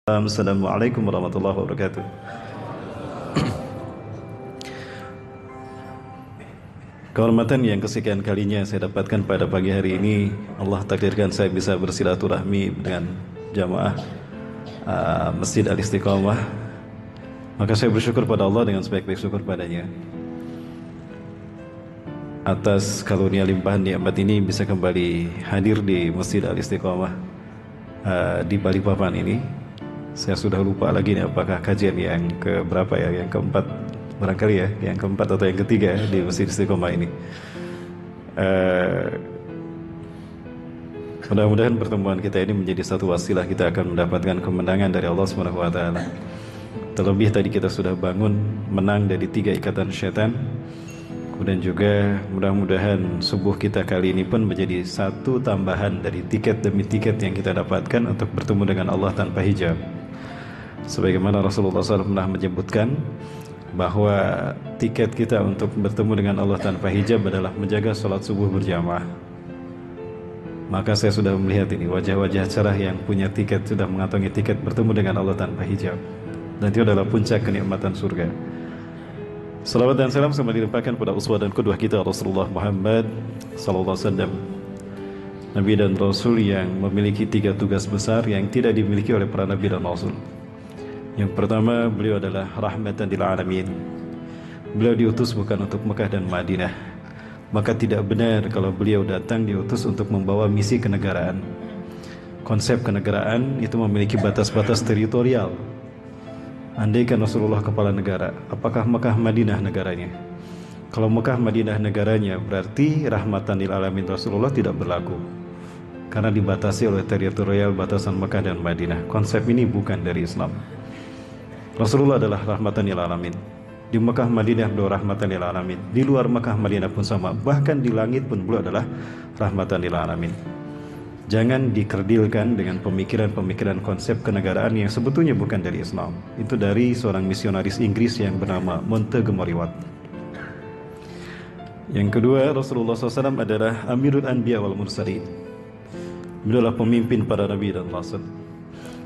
Assalamualaikum warahmatullahi wabarakatuh. Kehormatan yang kesekian kalinya saya dapatkan pada pagi hari ini, Allah takdirkan saya bisa bersilaturahmi dengan jamaah Masjid Al-Istiqamah. Maka saya bersyukur pada Allah dengan sebaik-baik syukur padanya atas karunia limpahan nikmat ini bisa kembali hadir di Masjid Al-Istiqamah di Balikpapan ini. Saya sudah lupa lagi nih apakah kajian yang keberapa ya, yang keempat barangkali ya, yang keempat atau yang ketiga ya, di Masjid Istiqomah ini. Mudah-mudahan pertemuan kita ini menjadi satu wasilah kita akan mendapatkan kemenangan dari Allah Subhanahu wa taala. Terlebih tadi kita sudah bangun menang dari 3 ikatan syaitan. Kemudian juga mudah-mudahan subuh kita kali ini pun menjadi satu tambahan dari tiket demi tiket yang kita dapatkan untuk bertemu dengan Allah tanpa hijab. Sebagaimana Rasulullah SAW pernah menyebutkan bahwa tiket kita untuk bertemu dengan Allah tanpa hijab adalah menjaga sholat subuh berjamaah. Maka saya sudah melihat ini wajah-wajah cerah yang punya tiket, sudah mengantongi tiket bertemu dengan Allah tanpa hijab. Dan itu adalah puncak kenikmatan surga. Salawat dan salam semoga dilimpahkan pada uswah dan qudwah kita Rasulullah Muhammad sallallahu alaihi wasallam, Nabi dan Rasul yang memiliki 3 tugas besar yang tidak dimiliki oleh para Nabi dan Rasul. Yang pertama, beliau adalah rahmatan lil alamin. Beliau diutus bukan untuk Mekah dan Madinah. Maka tidak benar kalau beliau datang diutus untuk membawa misi kenegaraan. Konsep kenegaraan itu memiliki batas-batas teritorial. Andaikan Rasulullah kepala negara, apakah Mekah Madinah negaranya? Kalau Mekah Madinah negaranya, berarti rahmatan lil alamin Rasulullah tidak berlaku, karena dibatasi oleh teritorial batasan Mekah dan Madinah. Konsep ini bukan dari Islam. Rasulullah adalah rahmatan lil alamin. Di Mekah Madinah beliau rahmatan lil alamin. Di luar Mekah Madinah pun sama. Bahkan di langit pun beliau adalah rahmatan lil alamin. Jangan dikerdilkan dengan pemikiran-pemikiran konsep kenegaraan yang sebetulnya bukan dari Islam. Itu dari seorang misionaris Inggris yang bernama Montgomery Watt. Yang kedua, Rasulullah SAW adalah Amirul Anbiya wal Mursalin. Beliau adalah pemimpin para Nabi dan Rasul,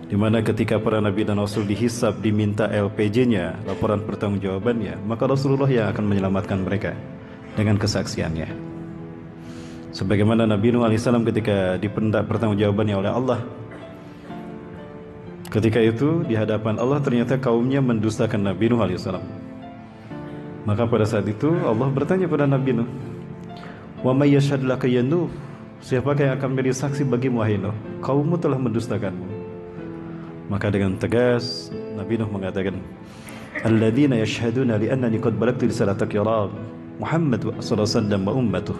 di mana ketika para Nabi dan Rasul dihisab, diminta LPJ-nya, laporan pertanggungjawabannya, maka Rasulullah yang akan menyelamatkan mereka dengan kesaksiannya. Sebagaimana Nabi Nuh alaihissalam ketika diminta pertanggungjawabannya oleh Allah, ketika itu di hadapan Allah ternyata kaumnya mendustakan Nabi Nuh alaihissalam. Maka pada saat itu Allah bertanya pada Nabi Nuh, "Wa may yashhad laka ya Nuh?" Siapakah yang akan menjadi saksi bagimu wahai Nuh? Kaummu telah mendustakanmu. Maka dengan tegas Nabi Nuh mengatakan, "Alladzina yashhaduna li annani qad balagtu risalatak ya Rabb Muhammad sallallahu alaihi wasallam wa ummatuh."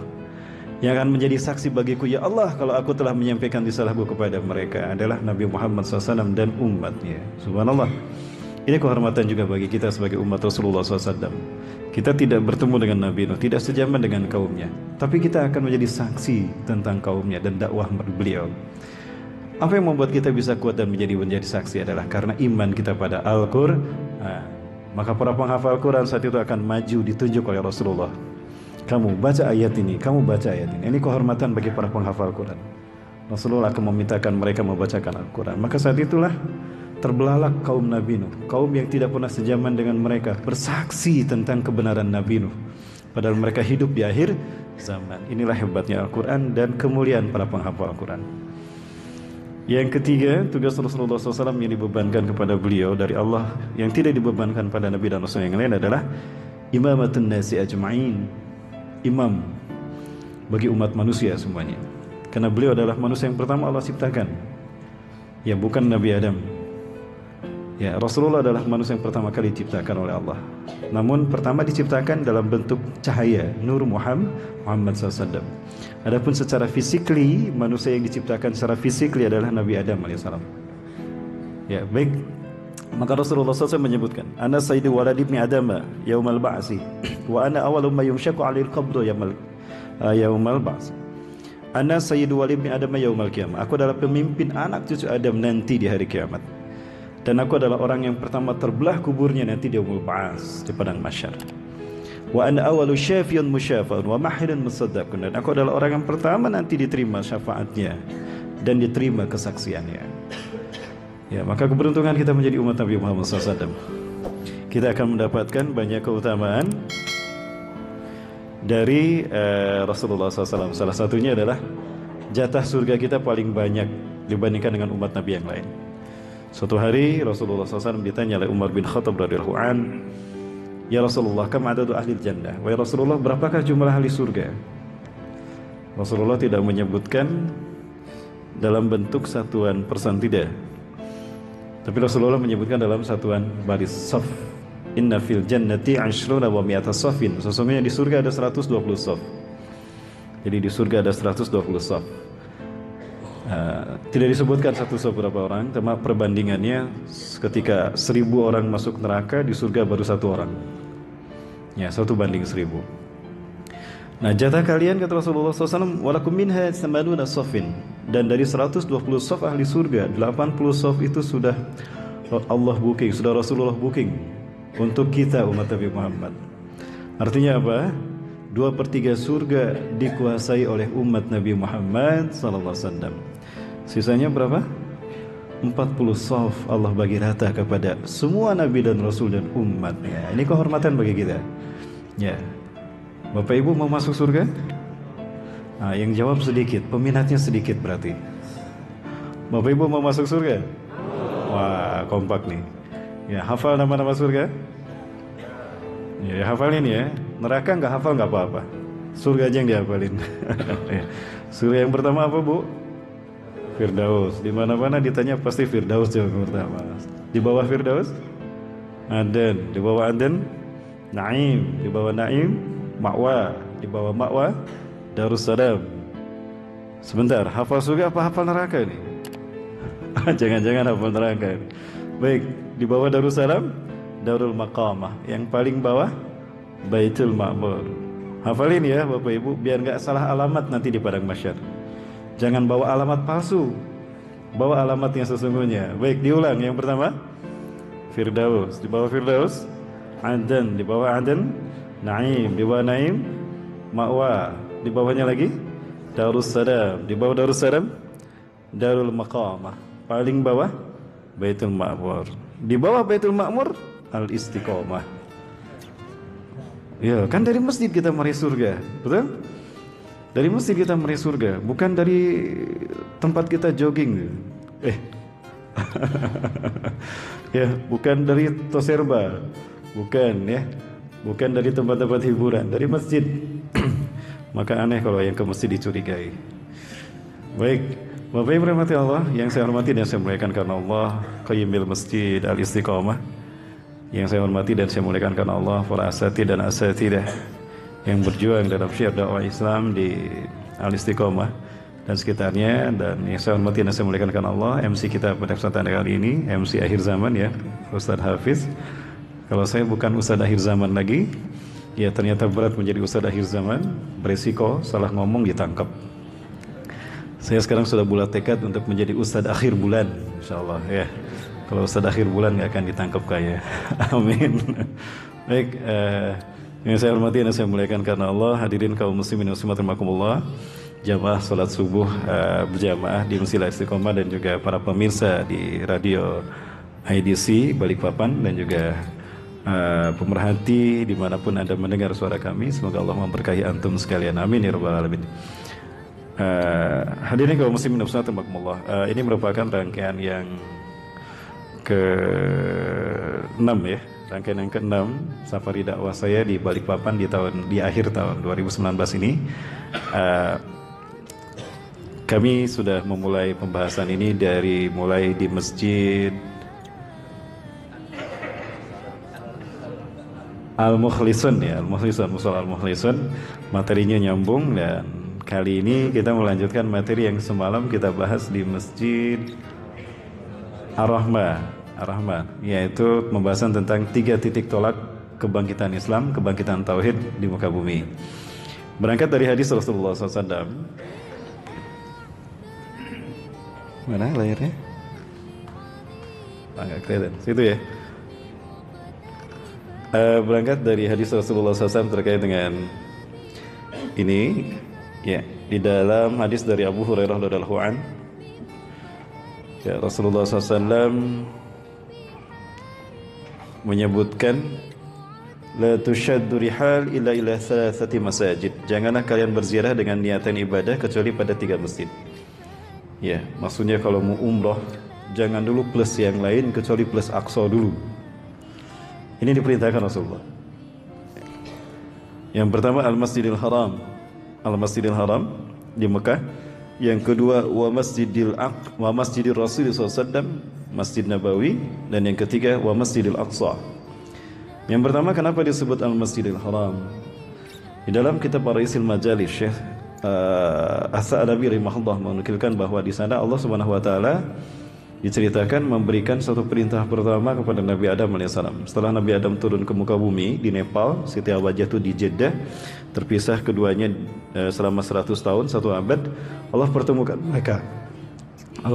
Yang akan menjadi saksi bagiku ya Allah kalau aku telah menyampaikan risalahku kepada mereka adalah Nabi Muhammad SAW dan umatnya. Subhanallah. Ini kehormatan juga bagi kita sebagai umat Rasulullah SAW. Kita tidak bertemu dengan Nabi Nuh, tidak sejaman dengan kaumnya, tapi kita akan menjadi saksi tentang kaumnya dan dakwah beliau. Apa yang membuat kita bisa kuat dan menjadi saksi adalah karena iman kita pada Al-Qur'an. Maka para penghafal Quran saat itu akan maju ditunjuk oleh Rasulullah. Kamu baca ayat ini, kamu baca ayat ini. Ini kehormatan bagi para penghafal Quran. Rasulullah akan memintakan mereka membacakan Al-Quran. Maka saat itulah terbelalak kaum Nabi Nuh, kaum yang tidak pernah sejaman dengan mereka, bersaksi tentang kebenaran Nabi Nuh, padahal mereka hidup di akhir zaman. Inilah hebatnya Al-Quran dan kemuliaan para penghafal Al-Quran. Yang ketiga, tugas Rasulullah SAW yang dibebankan kepada beliau dari Allah, yang tidak dibebankan pada Nabi dan Rasul yang lain adalah imamatun nasi ajma'in, imam bagi umat manusia semuanya. Karena beliau adalah manusia yang pertama Allah ciptakan, ya bukan Nabi Adam. Ya, Rasulullah adalah manusia yang pertama kali diciptakan oleh Allah. Namun pertama diciptakan dalam bentuk cahaya, Nur Muhammad SAW. Adapun secara fisikly, manusia yang diciptakan secara fisikly adalah Nabi Adam alaihissalam. Ya, baik. Maka Rasulullah SAW menyebutkan, "Ana sayyidu walad ibni Adama yaumal ba'si wa ana awwalu ma yumshaku 'alil qabdu yaumal ba'si." Ana sayyidu walad ibni Adama yaumal qiyamah. Aku adalah pemimpin anak cucu Adam nanti di hari kiamat. Dan aku adalah orang yang pertama terbelah kuburnya nanti di yaumul ba'ats, di padang mahsyar. Wa ana awwalu syafi'un musyafa'un wa mahirun musaddaqun. Dan aku adalah orang yang pertama nanti diterima syafaatnya dan diterima kesaksiannya. Ya, maka keberuntungan kita menjadi umat Nabi Muhammad SAW. Kita akan mendapatkan banyak keutamaan dari Rasulullah SAW. Salah satunya adalah jatah surga kita paling banyak dibandingkan dengan umat Nabi yang lain. Suatu hari Rasulullah SAW ditanya oleh Umar bin Khattab radhiyallahu an, "Ya Rasulullah, kam adadu ahli jannah?" Wahai Rasulullah, berapakah jumlah ahli surga? Rasulullah tidak menyebutkan dalam bentuk satuan persen, tidak. Tapi Rasulullah menyebutkan dalam satuan baris, saf. Inna fil jannati 'ashruna wa mi'ata safin. Sesungguhnya di surga ada 120 saf. Jadi di surga ada 120 saf. Tidak disebutkan satu saf berapa orang, cuma perbandingannya ketika 1000 orang masuk neraka, di surga baru 1 orang. Ya, 1:1000. Nah, jatah kalian, kata Rasulullah SAW, walakum minha samanuna safin. Dan dari 120 saf ahli surga, 80 saf itu sudah Allah booking, sudah Rasulullah booking untuk kita umat Nabi Muhammad. Artinya apa? 2/3 surga dikuasai oleh umat Nabi Muhammad SAW. Sisanya berapa? 40 saf Allah bagi rata kepada semua Nabi dan Rasul dan umatnya. Ini kehormatan bagi kita. Ya, Bapak Ibu mau masuk surga? Nah, yang jawab sedikit, peminatnya sedikit berarti. Bapak Ibu mau masuk surga? Wah, kompak nih. Ya, hafal nama-nama surga? Ya, hafalin ya. Neraka nggak hafal nggak apa-apa. Surga aja yang dihafalin. Ya. Surga yang pertama apa, Bu? Firdaus. Di mana-mana ditanya pasti Firdaus jawaban pertama. Di bawah Firdaus? Aden. Di bawah Aden? Naim. Di bawah Naim? Ma'wa. Di bawah Ma'wa Darussalam. Sebentar, hafal surga apa hafal neraka nih? Jangan-jangan hafal neraka nih. Baik, di bawah Darussalam Darul Maqamah. Yang paling bawah Baitul Ma'mur. Hafalin ya Bapak Ibu, biar gak salah alamat nanti di padang mahsyar. Jangan bawa alamat palsu, bawa alamat yang sesungguhnya. Baik, diulang. Yang pertama Firdaus. Di bawah Firdaus Aden. Di bawah Aden Naim. Di bawah Naim Ma'wa. Di bawahnya lagi Darussalam. Di bawah Darussalam Darul Maqamah. Paling bawah Baitul Ma'mur. Di bawah Baitul Ma'mur Al-Istiqomah. Ya, kan dari masjid kita meraih surga, betul? Dari masjid kita meraih surga, bukan dari tempat kita jogging. Ya, bukan dari Toserba, bukan ya. Bukan dari tempat-tempat hiburan, dari masjid. Maka aneh kalau yang ke masjid dicurigai. Baik, Bapak Ibu rahmati Allah, yang saya hormati dan saya muliakan karena Allah, Qayyimil Masjid Al-Istiqomah. Yang saya hormati dan saya muliakan karena Allah, para asatidz dan asatidah yang berjuang dalam syiar dakwah Islam di Al-Istiqomah dan sekitarnya. Dan yang saya hormati dan saya muliakan karena Allah, MC kita pada kesempatan kali ini, MC akhir zaman ya, Ustadz Hafiz. Kalau saya bukan Ustadz akhir zaman lagi, ya ternyata berat menjadi Ustadz akhir zaman, beresiko salah ngomong ditangkap. Saya sekarang sudah bulat tekad untuk menjadi Ustadz akhir bulan, insyaallah ya. Kalau Ustadz akhir bulan nggak akan ditangkap kaya. Amin. Baik, yang saya hormati dan saya muliakan karena Allah, hadirin kaum muslimin muslimat rahimakumullah, jamaah salat subuh berjamaah di Masjid Al-Istiqomah dan juga para pemirsa di radio IDC Balikpapan dan juga pemerhati dimanapun Anda mendengar suara kami. Semoga Allah memberkahi antum sekalian, amin ya rabbal alamin. Hadirin kaum muslimin muslimat rahimakumullah, ini merupakan rangkaian yang ke-6 ya, rangkaian yang ke-6 safari dakwah saya di Balikpapan di akhir tahun 2019 ini. Kami sudah memulai pembahasan ini mulai di Masjid Al-Mukhlisun ya, Mushola Al-Mukhlisun. Materinya nyambung dan kali ini kita melanjutkan materi yang semalam kita bahas di Masjid Ar-Rahman, yaitu pembahasan tentang 3 titik tolak kebangkitan Islam, kebangkitan Tauhid di muka bumi. Berangkat dari hadis Rasulullah SAW. Mana layarnya? Nggak kelihatan, situ ya. Berangkat dari hadis Rasulullah SAW terkait dengan ini, ya, di dalam hadis dari Abu Hurairah radhiyallahu anhu, Ya, Rasulullah SAW menyebutkan la tushaddu rihal illa thalathati masajid. Janganlah kalian berziarah dengan niatan ibadah kecuali pada 3 masjid. Ya, maksudnya kalau mau umroh jangan dulu plus yang lain kecuali plus Aqsa dulu. Ini diperintahkan Rasulullah. Yang pertama Al-Masjidil Haram. Al-Masjidil Haram di Mekah. Yang kedua wa Masjidil Rasul SAW, Masjid Nabawi, dan yang ketiga wa Masjidil Aqsa. Yang pertama kenapa disebut Al-Masjidil Haram? Di dalam kitab Ar-Raisil Majalis Syekh As-Sa'labi rahimahullah menukilkan bahwa di sana Allah Subhanahu wa taala diceritakan memberikan suatu perintah pertama kepada Nabi Adam alaihissalam. Setelah Nabi Adam turun ke muka bumi di Nepal, Siti Hawa jatuh di Jeddah, terpisah keduanya selama 100 tahun, 1 abad. Allah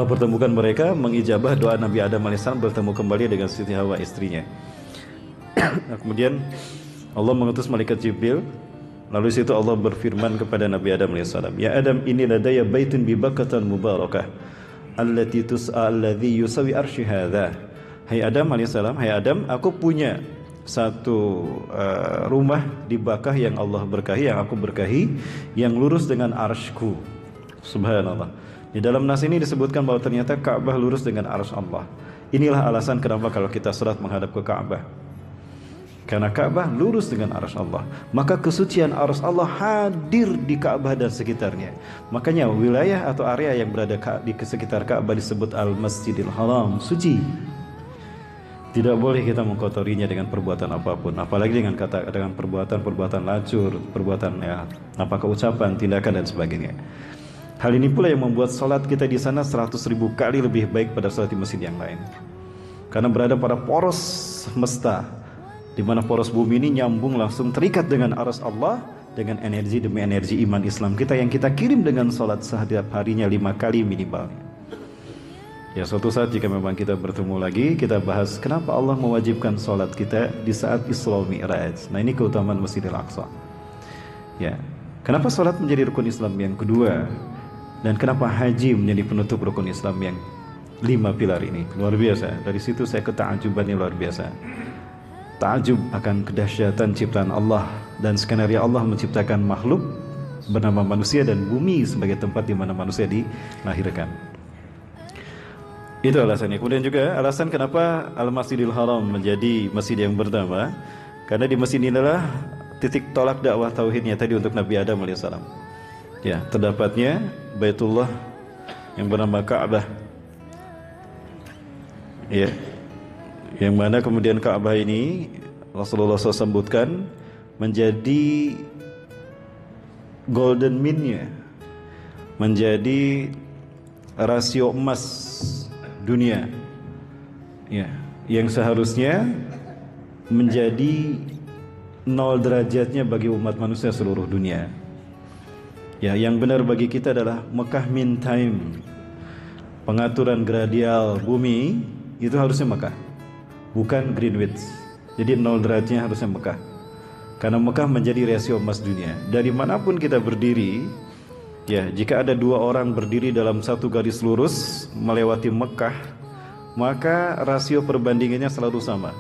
pertemukan mereka mengijabah doa Nabi Adam alaihissalam bertemu kembali dengan Siti Hawa istrinya. Nah, kemudian Allah mengutus malaikat Jibril. Lalu situ Allah berfirman kepada Nabi Adam alaihissalam, "Ya Adam, ini ladaya baitun bi Bakkatan mubarakah, allati tus'alladzi yusawi arsy hadza." Hai Adam alaihissalam, hai Adam, aku punya satu rumah di Bakkah yang Allah berkahi, yang aku berkahi, yang lurus dengan arsy-Ku. Subhanallah. Di dalam nas ini disebutkan bahwa ternyata Ka'bah lurus dengan arsy Allah. Inilah alasan kenapa kalau kita salat menghadap ke Ka'bah. Karena Ka'bah lurus dengan arsy Allah, maka kesucian arsy Allah hadir di Ka'bah dan sekitarnya. Makanya wilayah atau area yang berada di sekitar Ka'bah disebut Al-Masjidil Haram, suci. Tidak boleh kita mengkotorinya dengan perbuatan apapun, apalagi dengan perbuatan lacur, perbuatan apakah ucapan, tindakan dan sebagainya. Hal ini pula yang membuat salat kita di sana 100.000 kali lebih baik pada salat di masjid yang lain. Karena berada pada poros semesta, di mana poros bumi ini nyambung langsung terikat dengan arsy Allah, dengan energi demi energi iman Islam kita yang kita kirim dengan salat setiap harinya 5 kali minimal. Ya, suatu saat jika memang kita bertemu lagi, kita bahas kenapa Allah mewajibkan salat kita di saat Isra Mi'raj. Nah, ini keutamaan Masjidil Aqsa. Ya, kenapa salat menjadi rukun Islam yang kedua, dan kenapa haji menjadi penutup rukun Islam yang 5 pilar ini? Luar biasa. Dari situ saya keta'ajuban yang luar biasa. Ta'ajub akan kedahsyatan ciptaan Allah dan skenario Allah menciptakan makhluk bernama manusia dan bumi sebagai tempat di mana manusia dilahirkan. Itu alasannya. Kemudian juga alasan kenapa Al-Masjidil Haram menjadi masjid yang pertama, karena di masjid inilah titik tolak dakwah tauhidnya tadi untuk Nabi Adam alaihissalam. Ya, terdapatnya Baitullah yang bernama Ka'bah. Ya, yang mana kemudian Ka'bah ini Rasulullah SAW sebutkan menjadi golden mean-nya, menjadi rasio emas dunia, ya, yang seharusnya menjadi 0 derajatnya bagi umat manusia seluruh dunia. Ya, yang benar bagi kita adalah Mekah mean time. Pengaturan gradial bumi itu harusnya Mekah, bukan Greenwich. Jadi 0 derajatnya harusnya Mekah. Karena Mekah menjadi rasio emas dunia. Dari manapun kita berdiri, ya, jika ada 2 orang berdiri dalam satu garis lurus melewati Mekah, maka rasio perbandingannya selalu sama.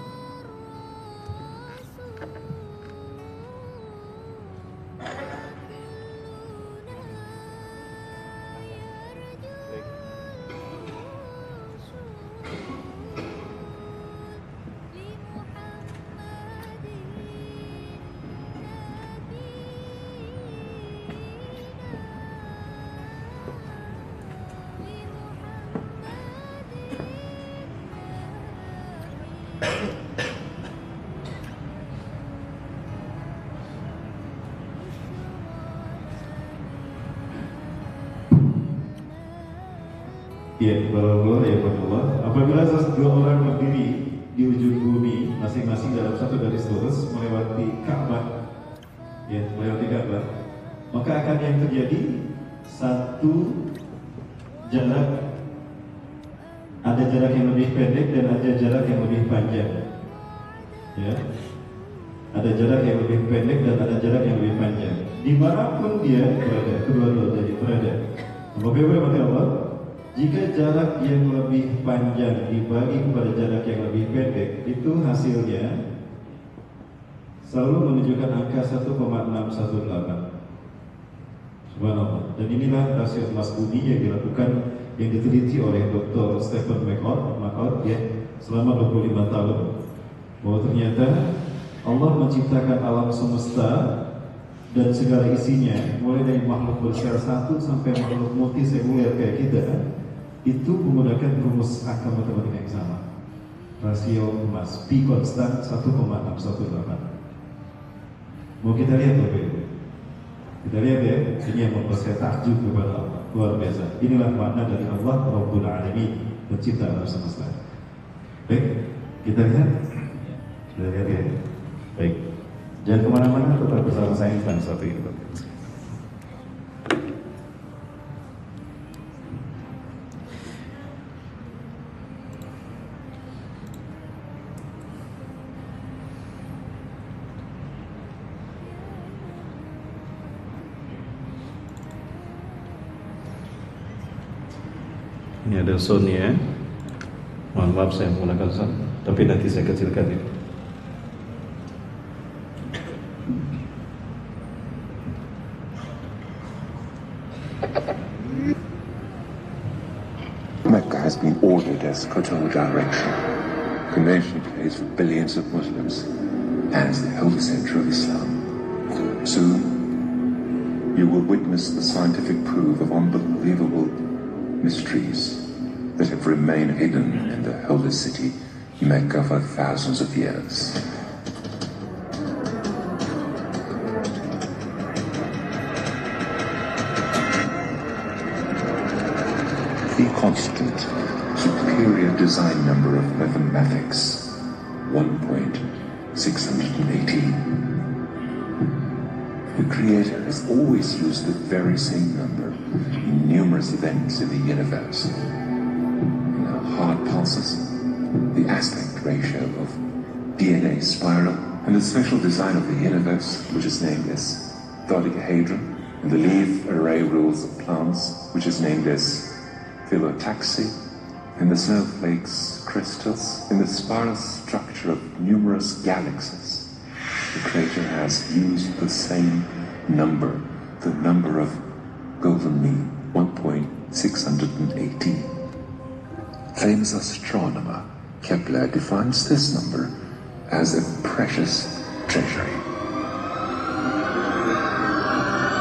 Ya, barakallahu ya Allah. Apabila 2 orang berdiri di ujung bumi masing-masing dalam satu garis lurus melewati Ka'bah, ya, melewati Ka'bah, maka akan yang terjadi satu jarak, ada jarak yang lebih pendek dan ada jarak yang lebih panjang. Ya, ada jarak yang lebih pendek dan ada jarak yang lebih panjang. Dimanapun dia berada, kedua-duanya berada. Bapak-Ibu Allah, Jika jarak yang lebih panjang dibagi kepada jarak yang lebih pendek, itu hasilnya selalu menunjukkan angka 1,618. Subhanallah. Dan inilah rasio emas bumi yang dilakukan, yang diteliti oleh Dr. Stephen McCord ya, selama 25 tahun, bahwa ternyata Allah menciptakan alam semesta dan segala isinya, mulai dari makhluk bersel satu sampai makhluk multiseluler kayak kita, itu menggunakan rumus angka matematika yang sama. Rasio emas P konstan 1,618. Mau kita lihat Bapak? Kita lihat ya, ini yang membuat saya takjub kepada Allah, luar biasa. Inilah makna dari Allah Rabbul Alamin, pencipta alam semesta. Baik, kita lihat ya. Baik, jangan kemana-mana, tetap bersama saya Insan satu ini. Ini ada soundnya, mohon maaf saya menggunakan sound, tapi nanti saya kecilkan ini. Mecca has been ordered as Qibla direction, conventional place for billions of Muslims, and as the holy center of Islam. Soon, you will witness the scientific proof of unbelievable mysteries that have remained hidden in the holy city, Mecca, for thousands of years. The constant, superior design number of mathematics, 1.618. The Creator has always used the very same number in numerous events in the universe. In our heart pulses, the aspect ratio of DNA spiral, and the special design of the universe, which is named as dodecahedron, and the leaf array rules of plants, which is named as phyllotaxy, and the snowflakes, crystals, in the spiral structure of numerous galaxies. The Creator has used the same number, the number of golden mean, 1.618. Famous astronomer Kepler defines this number as a precious treasury.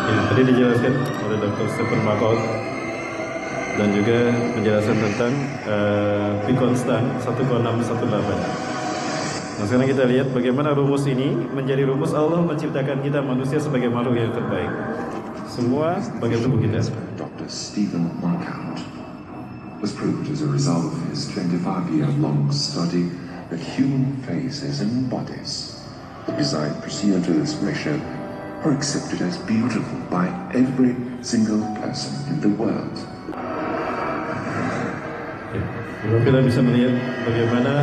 Ya, tadi dijelaskan oleh Dr. Stephen McCord dan juga penjelasan tentang P konstan 1,618. Nah, sekarang kita lihat bagaimana rumus ini menjadi rumus Allah menciptakan kita manusia sebagai makhluk yang terbaik. Semua bagian tubuh kita. Dr. Stephen McCord was proved as a result of his 25-year-long study that human faces and bodies, designed pursuant to this ratio, are accepted as beautiful by every single person in the world. Ya, kita bisa melihat bagaimana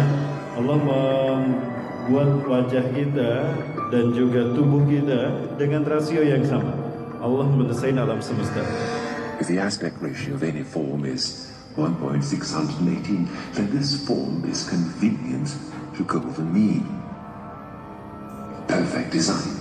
Allah membuat wajah kita dan juga tubuh kita dengan rasio yang sama. Allah mendesain alam semesta. If the aspect ratio of any form is 1.618, then this form is convenient to golden mean. Perfect design.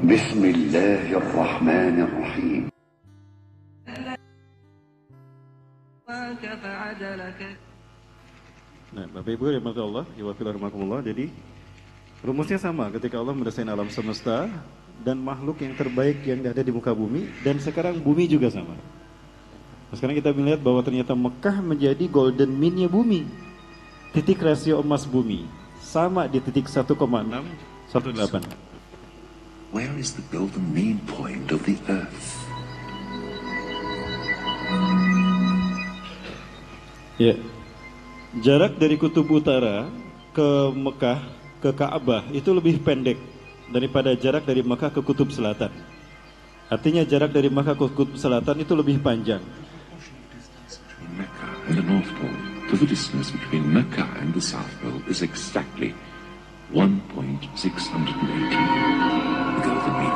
Bismillahirrahmanirrahim. Nah, Bapak Ibu yang dirahmati Allah, jadi rumusnya sama ketika Allah mendesain alam semesta dan makhluk yang terbaik yang ada di muka bumi, dan sekarang bumi juga sama. Nah, sekarang kita melihat bahwa ternyata Mekah menjadi golden mean-nya bumi. Titik rasio emas bumi sama di titik 1,618. Where is the golden mean point of the earth? Ya, jarak dari kutub utara ke Mekah, ke Ka'bah itu lebih pendek daripada jarak dari Mekah ke kutub selatan. Artinya jarak dari Makkah ke Kutub Selatan itu lebih panjang. Between Mecca and the North Pole to the distance between Mecca and the South Pole is exactly 1.680 Golden Mean.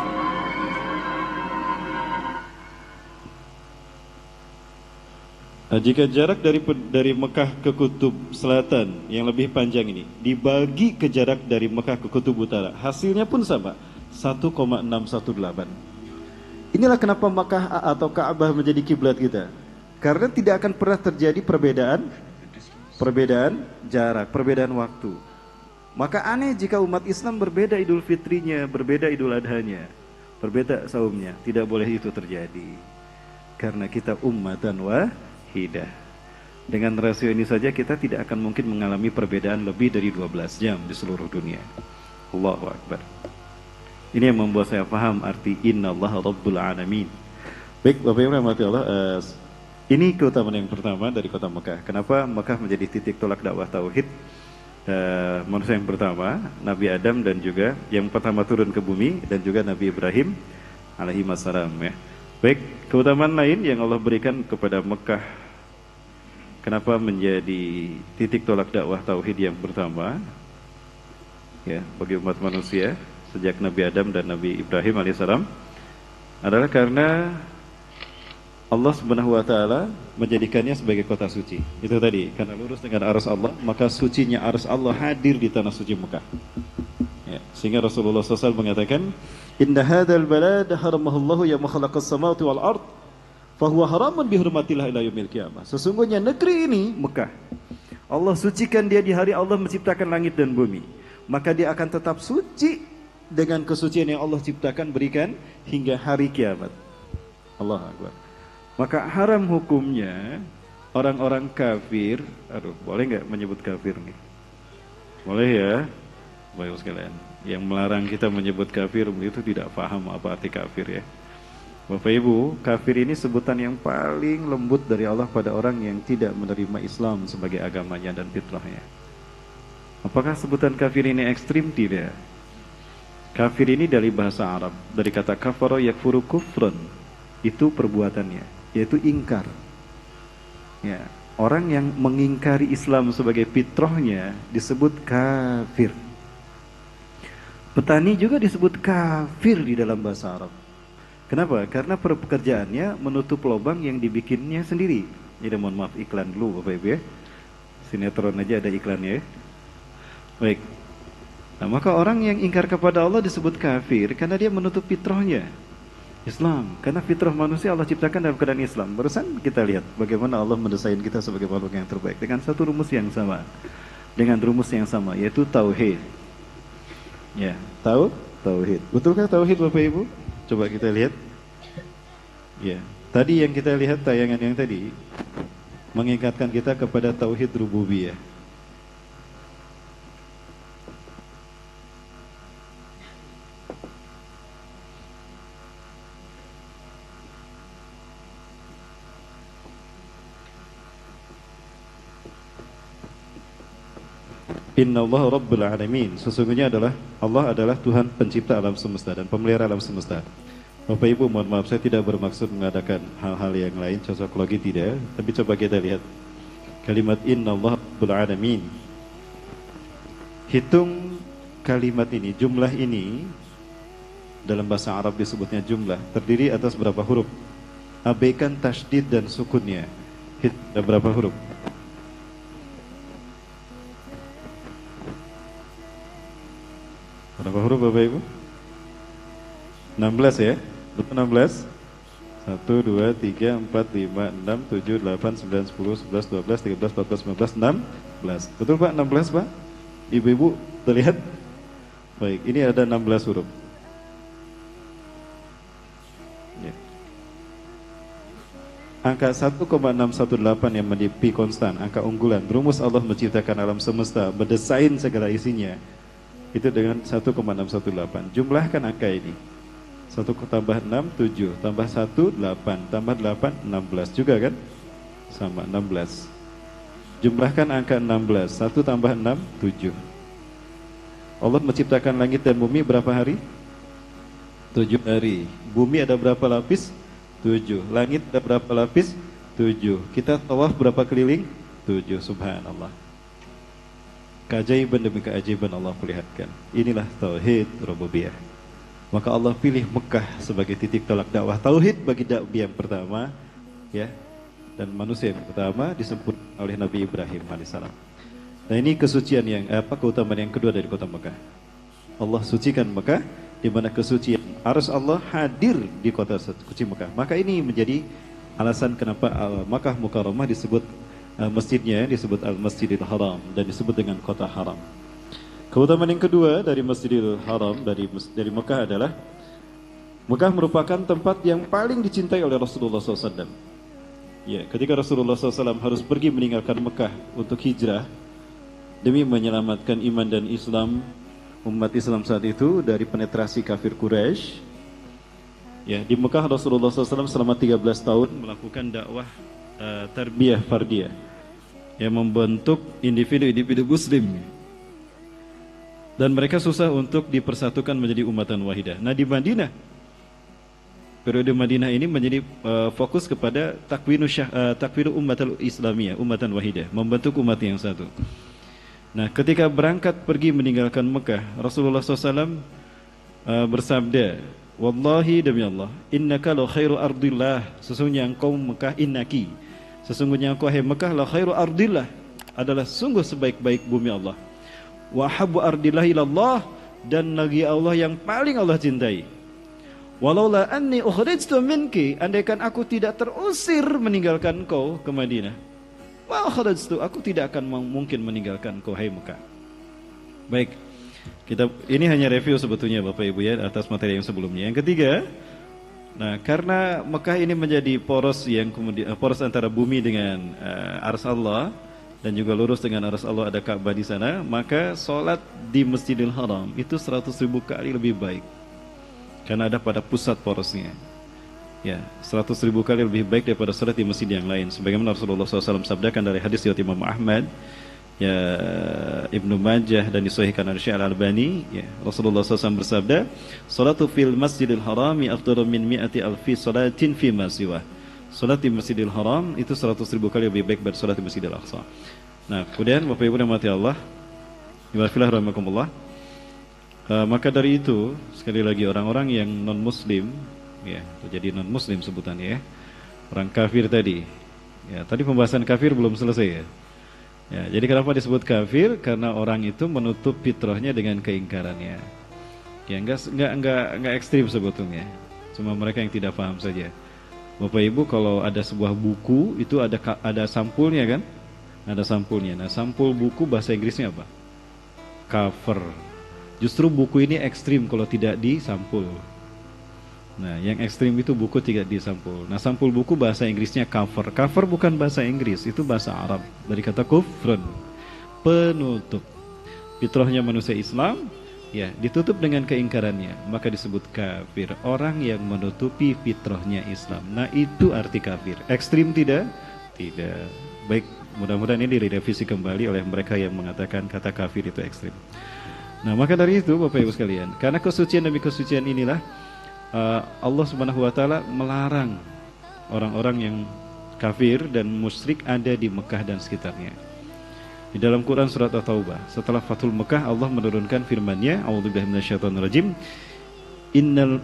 Jika jarak dari Mekah ke Kutub Selatan yang lebih panjang ini dibagi ke jarak dari Mekah ke Kutub Utara, hasilnya pun sama, 1,618. Inilah kenapa Mekah atau Ka'bah menjadi kiblat kita. Karena tidak akan pernah terjadi perbedaan jarak, perbedaan waktu. Maka aneh jika umat Islam berbeda Idul Fitrinya, berbeda Idul Adhanya, berbeda saumnya. Tidak boleh itu terjadi. Karena kita ummatan wahidah. Dengan rasio ini saja kita tidak akan mungkin mengalami perbedaan lebih dari 12 jam di seluruh dunia. Allahu Akbar. Ini yang membuat saya paham arti innallaha rabbul alamin. Baik, Bapak Ibu rahmati Allah, ini keutamaan yang pertama dari kota Mekah. Kenapa Mekah menjadi titik tolak dakwah tauhid? Manusia yang pertama, Nabi Adam dan juga yang pertama turun ke bumi dan juga Nabi Ibrahim alaihi wassalam ya. Baik, keutamaan lain yang Allah berikan kepada Mekah, kenapa menjadi titik tolak dakwah tauhid yang pertama ya bagi umat manusia sejak Nabi Adam dan Nabi Ibrahim alaihissalam adalah karena Allah Subhanahu wa taala menjadikannya sebagai kota suci. Itu tadi, karena lurus dengan arus Allah, maka sucinya arus Allah hadir di tanah suci Mekah. Ya, sehingga Rasulullah SAW mengatakan, "Inna hadzal balada haramahullahu yawma khalaqas samawati wal ard, fa huwa haramun bi hurmatillah ila yaumil qiyamah." Sesungguhnya negeri ini, Mekah, Allah sucikan dia di hari Allah menciptakan langit dan bumi. Maka dia akan tetap suci dengan kesucian yang Allah ciptakan berikan hingga hari kiamat. Allahu Akbar. Maka haram hukumnya orang-orang kafir, boleh nggak menyebut kafir nih? Boleh ya, Bapak sekalian. Yang melarang kita menyebut kafir itu tidak paham apa arti kafir ya. Bapak Ibu, kafir ini sebutan yang paling lembut dari Allah pada orang yang tidak menerima Islam sebagai agamanya dan fitrahnya. Apakah sebutan kafir ini ekstrim? Tidak. Kafir ini dari bahasa Arab, dari kata kafara yakfuru kufran, itu perbuatannya, yaitu ingkar. Ya, orang yang mengingkari Islam sebagai fitrahnya disebut kafir. Petani juga disebut kafir di dalam bahasa Arab. Kenapa? Karena pekerjaannya menutup lubang yang dibikinnya sendiri. Jadi mohon maaf iklan dulu Bapak Ibu ya. Sinetron aja ada iklannya ya. Baik. Nah, maka orang yang ingkar kepada Allah disebut kafir karena dia menutup fitrahnya. Islam, karena fitrah manusia Allah ciptakan dalam keadaan Islam. Barusan kita lihat bagaimana Allah mendesain kita sebagai makhluk yang terbaik dengan satu rumus yang sama. Dengan rumus yang sama, yaitu tauhid. Ya, tauhid. Betulkah tauhid Bapak Ibu? Coba kita lihat. Ya, tadi yang kita lihat tayangan yang tadi mengingatkan kita kepada tauhid rububiyah. Innallaha rabbul alamin. Sesungguhnya Allah adalah Tuhan pencipta alam semesta dan pemelihara alam semesta. Bapak Ibu mohon maaf saya tidak bermaksud mengadakan hal-hal yang lain, cocokologi tidak, tapi coba kita lihat kalimat innallaha rabbul alamin. Hitung kalimat ini, jumlah ini dalam bahasa Arab disebutnya jumlah, terdiri atas berapa huruf? Abaikan tasydid dan sukunnya. Ada berapa huruf? Berapa huruf Bapak Ibu? 16 ya? Betul 16? 1, 2, 3, 4, 5, 6, 7, 8, 9, 10, 11, 12, 13, 14, 15, 16. Betul Pak? 16 Pak? Ibu-ibu terlihat? Baik, ini ada 16 huruf ya. Angka 1,618 yang menjadi pi konstan, angka unggulan, rumus Allah menciptakan alam semesta, mendesain segala isinya, itu dengan 1,618. Jumlahkan angka ini. 1 tambah 6, 7. Tambah 1, 8. Tambah 8, 16 juga kan? Sama, 16. Jumlahkan angka 16. 1 tambah 6, 7. Allah menciptakan langit dan bumi berapa hari? 7 hari. Bumi ada berapa lapis? 7. Langit ada berapa lapis? 7. Kita tawaf berapa keliling? 7. Subhanallah. Keajaiban demi keajaiban Allah perlihatkan. Inilah tauhid rububiyah. Maka Allah pilih Mekah sebagai titik tolak dakwah tauhid bagi dakwah yang pertama, ya. Dan manusia yang pertama disebut oleh Nabi Ibrahim alaihissalam. Nah, ini kesucian yang keutamaan yang kedua dari kota Mekah. Allah sucikan Mekah, di mana kesucian arus Allah hadir di kota suci Mekah. Maka ini menjadi alasan kenapa Makkah Mukarramah disebut masjidnya disebut Al-Masjidil Haram dan disebut dengan kota haram. Keutamaan yang kedua dari Masjidil Haram dari Mekah adalah Mekah merupakan tempat yang paling dicintai oleh Rasulullah SAW. Ya, ketika Rasulullah SAW harus pergi meninggalkan Mekah untuk hijrah demi menyelamatkan iman dan Islam umat Islam saat itu dari penetrasi kafir Quraisy. Ya, di Mekah Rasulullah SAW selama 13 tahun melakukan dakwah tarbiyah fardiyah yang membentuk individu-individu Muslim. Dan mereka susah untuk dipersatukan menjadi umatan wahidah. Nah, di Madinah, periode Madinah ini menjadi fokus kepada takwinu ummatul islamiyah, umatan wahidah, membentuk umat yang satu. Nah, ketika berangkat pergi meninggalkan Mekah, Rasulullah SAW bersabda, "Wallahi demi Allah, innaka la khairu ardillah." Sesungguhnya engkau Mekah, innaki. Sesungguhnya engkau hai Mekah la khairu ardillah, adalah sungguh sebaik-baik bumi Allah. Wa habbu ardillah ilallah, dan negeri Allah yang paling Allah cintai. Walaula anni ukhrijtu minki, andaikan aku tidak terusir meninggalkan engkau ke Madinah, ma ukhrajtu, aku tidak akan mungkin meninggalkan engkau hai Mekah. Baik, ini hanya review sebetulnya Bapak Ibu ya atas materi yang sebelumnya. Yang ketiga, nah karena Mekah ini menjadi poros yang kemudian poros antara bumi dengan ars Allah, dan juga lurus dengan arus Allah, ada Ka'bah di sana, maka sholat di Masjidil Haram itu 100.000 kali lebih baik karena ada pada pusat porosnya. Ya, 100.000 kali lebih baik daripada sholat di masjid yang lain. Sebagaimana Rasulullah SAW sabdakan dari hadis riwayat Imam Ahmad, ya, Ibnu Majah, dan disahihkan oleh Syekh Al-Albani. Ya, Rasulullah SAW bersabda, "Sholatu fil Masjidil Harami afdalu min mi'ati alfi sholatin fi ma siwah." Salat di Masjidil Haram itu 100.000 kali lebih baik dari salat di Masjidil Aqsa. Nah, kemudian Bapak Ibu yang mati Allah, Bismillah rahmatullah. Maka dari itu, sekali lagi orang-orang yang non-muslim, ya, jadi non-muslim sebutannya ya, orang kafir tadi. Ya, tadi pembahasan kafir belum selesai ya. Ya, jadi kenapa disebut kafir? Karena orang itu menutup fitrahnya dengan keingkarannya. Ya, enggak ekstrim sebetulnya. Cuma mereka yang tidak paham saja. Bapak Ibu, kalau ada sebuah buku itu ada sampulnya kan? Ada sampulnya. Nah, sampul buku bahasa Inggrisnya apa? Cover. Justru buku ini ekstrim kalau tidak disampul. Nah, yang ekstrim itu buku tidak disampul. Nah, sampul buku bahasa Inggrisnya cover. Cover bukan bahasa Inggris, itu bahasa Arab. Dari kata kufrun, penutup. Fitrahnya manusia Islam, ya, ditutup dengan keingkarannya, maka disebut kafir. Orang yang menutupi fitrahnya Islam. Nah, itu arti kafir. Ekstrim tidak? Tidak. Baik, mudah-mudahan ini direvisi kembali oleh mereka yang mengatakan kata kafir itu ekstrim. Nah, maka dari itu Bapak Ibu sekalian, karena kesucian demi kesucian inilah Allah Subhanahu wa taala melarang orang-orang yang kafir dan musyrik ada di Mekah dan sekitarnya. Di dalam Quran surat At-Taubah, setelah Fathul Mekah, Allah menurunkan firman-Nya, A'udzubillahi minasyaitonirrajim,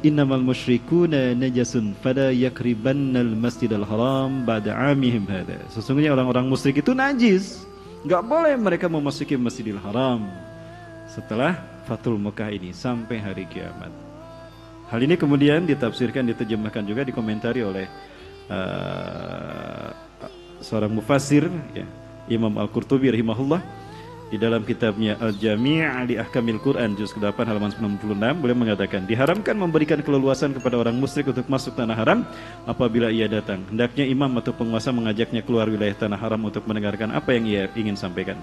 innamal musyrikuna najasun fala yakribannal masjidal haram ba'da 'amihim hadza. Sesungguhnya orang-orang musyrik itu najis, enggak boleh mereka memasuki Masjidil Haram setelah Fathul Mekah ini sampai hari kiamat. Hal ini kemudian ditafsirkan, diterjemahkan juga, dikomentari oleh seorang mufassir, ya, Imam Al-Qurtubi rahimahullah, di dalam kitabnya Al-Jami' li Ahkamil Quran juz ke-8 halaman 96, beliau mengatakan, diharamkan memberikan keleluasan kepada orang musyrik untuk masuk tanah haram apabila ia datang. Hendaknya imam atau penguasa mengajaknya keluar wilayah tanah haram untuk mendengarkan apa yang ia ingin sampaikan.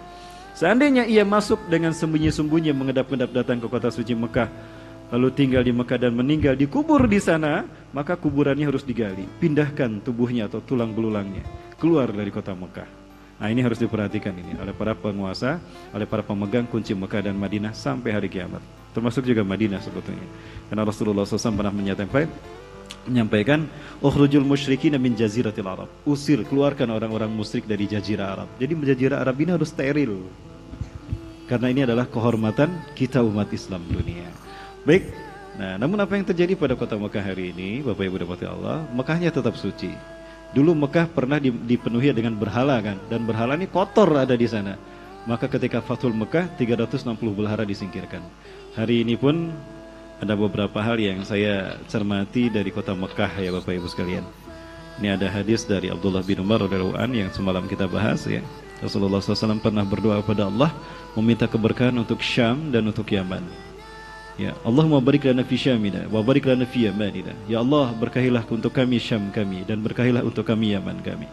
Seandainya ia masuk dengan sembunyi-sembunyi mengendap-endap datang ke kota suci Mekah, lalu tinggal di Mekah dan meninggal dikubur di sana, maka kuburannya harus digali, pindahkan tubuhnya atau tulang belulangnya keluar dari kota Mekah. Nah, ini harus diperhatikan ini oleh para penguasa, oleh para pemegang kunci Mekah dan Madinah sampai hari kiamat. Termasuk juga Madinah sebetulnya. Karena Rasulullah SAW pernah menyampaikan, ukhrujul musyrikin min jaziratil Arab. Usir, keluarkan orang-orang musyrik dari jazirah Arab. Jadi jazirah Arab ini harus steril. Karena ini adalah kehormatan kita umat Islam dunia. Baik. Nah, namun apa yang terjadi pada kota Mekah hari ini, Bapak Ibu dirahmati Allah, Mekahnya tetap suci. Dulu Mekah pernah dipenuhi dengan berhala kan, dan berhala ini kotor ada di sana. Maka ketika Fathul Mekah 360 berhala disingkirkan. Hari ini pun ada beberapa hal yang saya cermati dari kota Mekah ya Bapak Ibu sekalian. Ini ada hadis dari Abdullah bin Umar radhiyallahu anhu yang semalam kita bahas ya. Rasulullah SAW pernah berdoa kepada Allah meminta keberkahan untuk Syam dan untuk Yaman. Ya, Allahumma barik lana fi Syamina wa barik lana fi Yamanina. Ya Allah, berkahilah untuk kami Syam kami dan berkahilah untuk kami Yaman kami.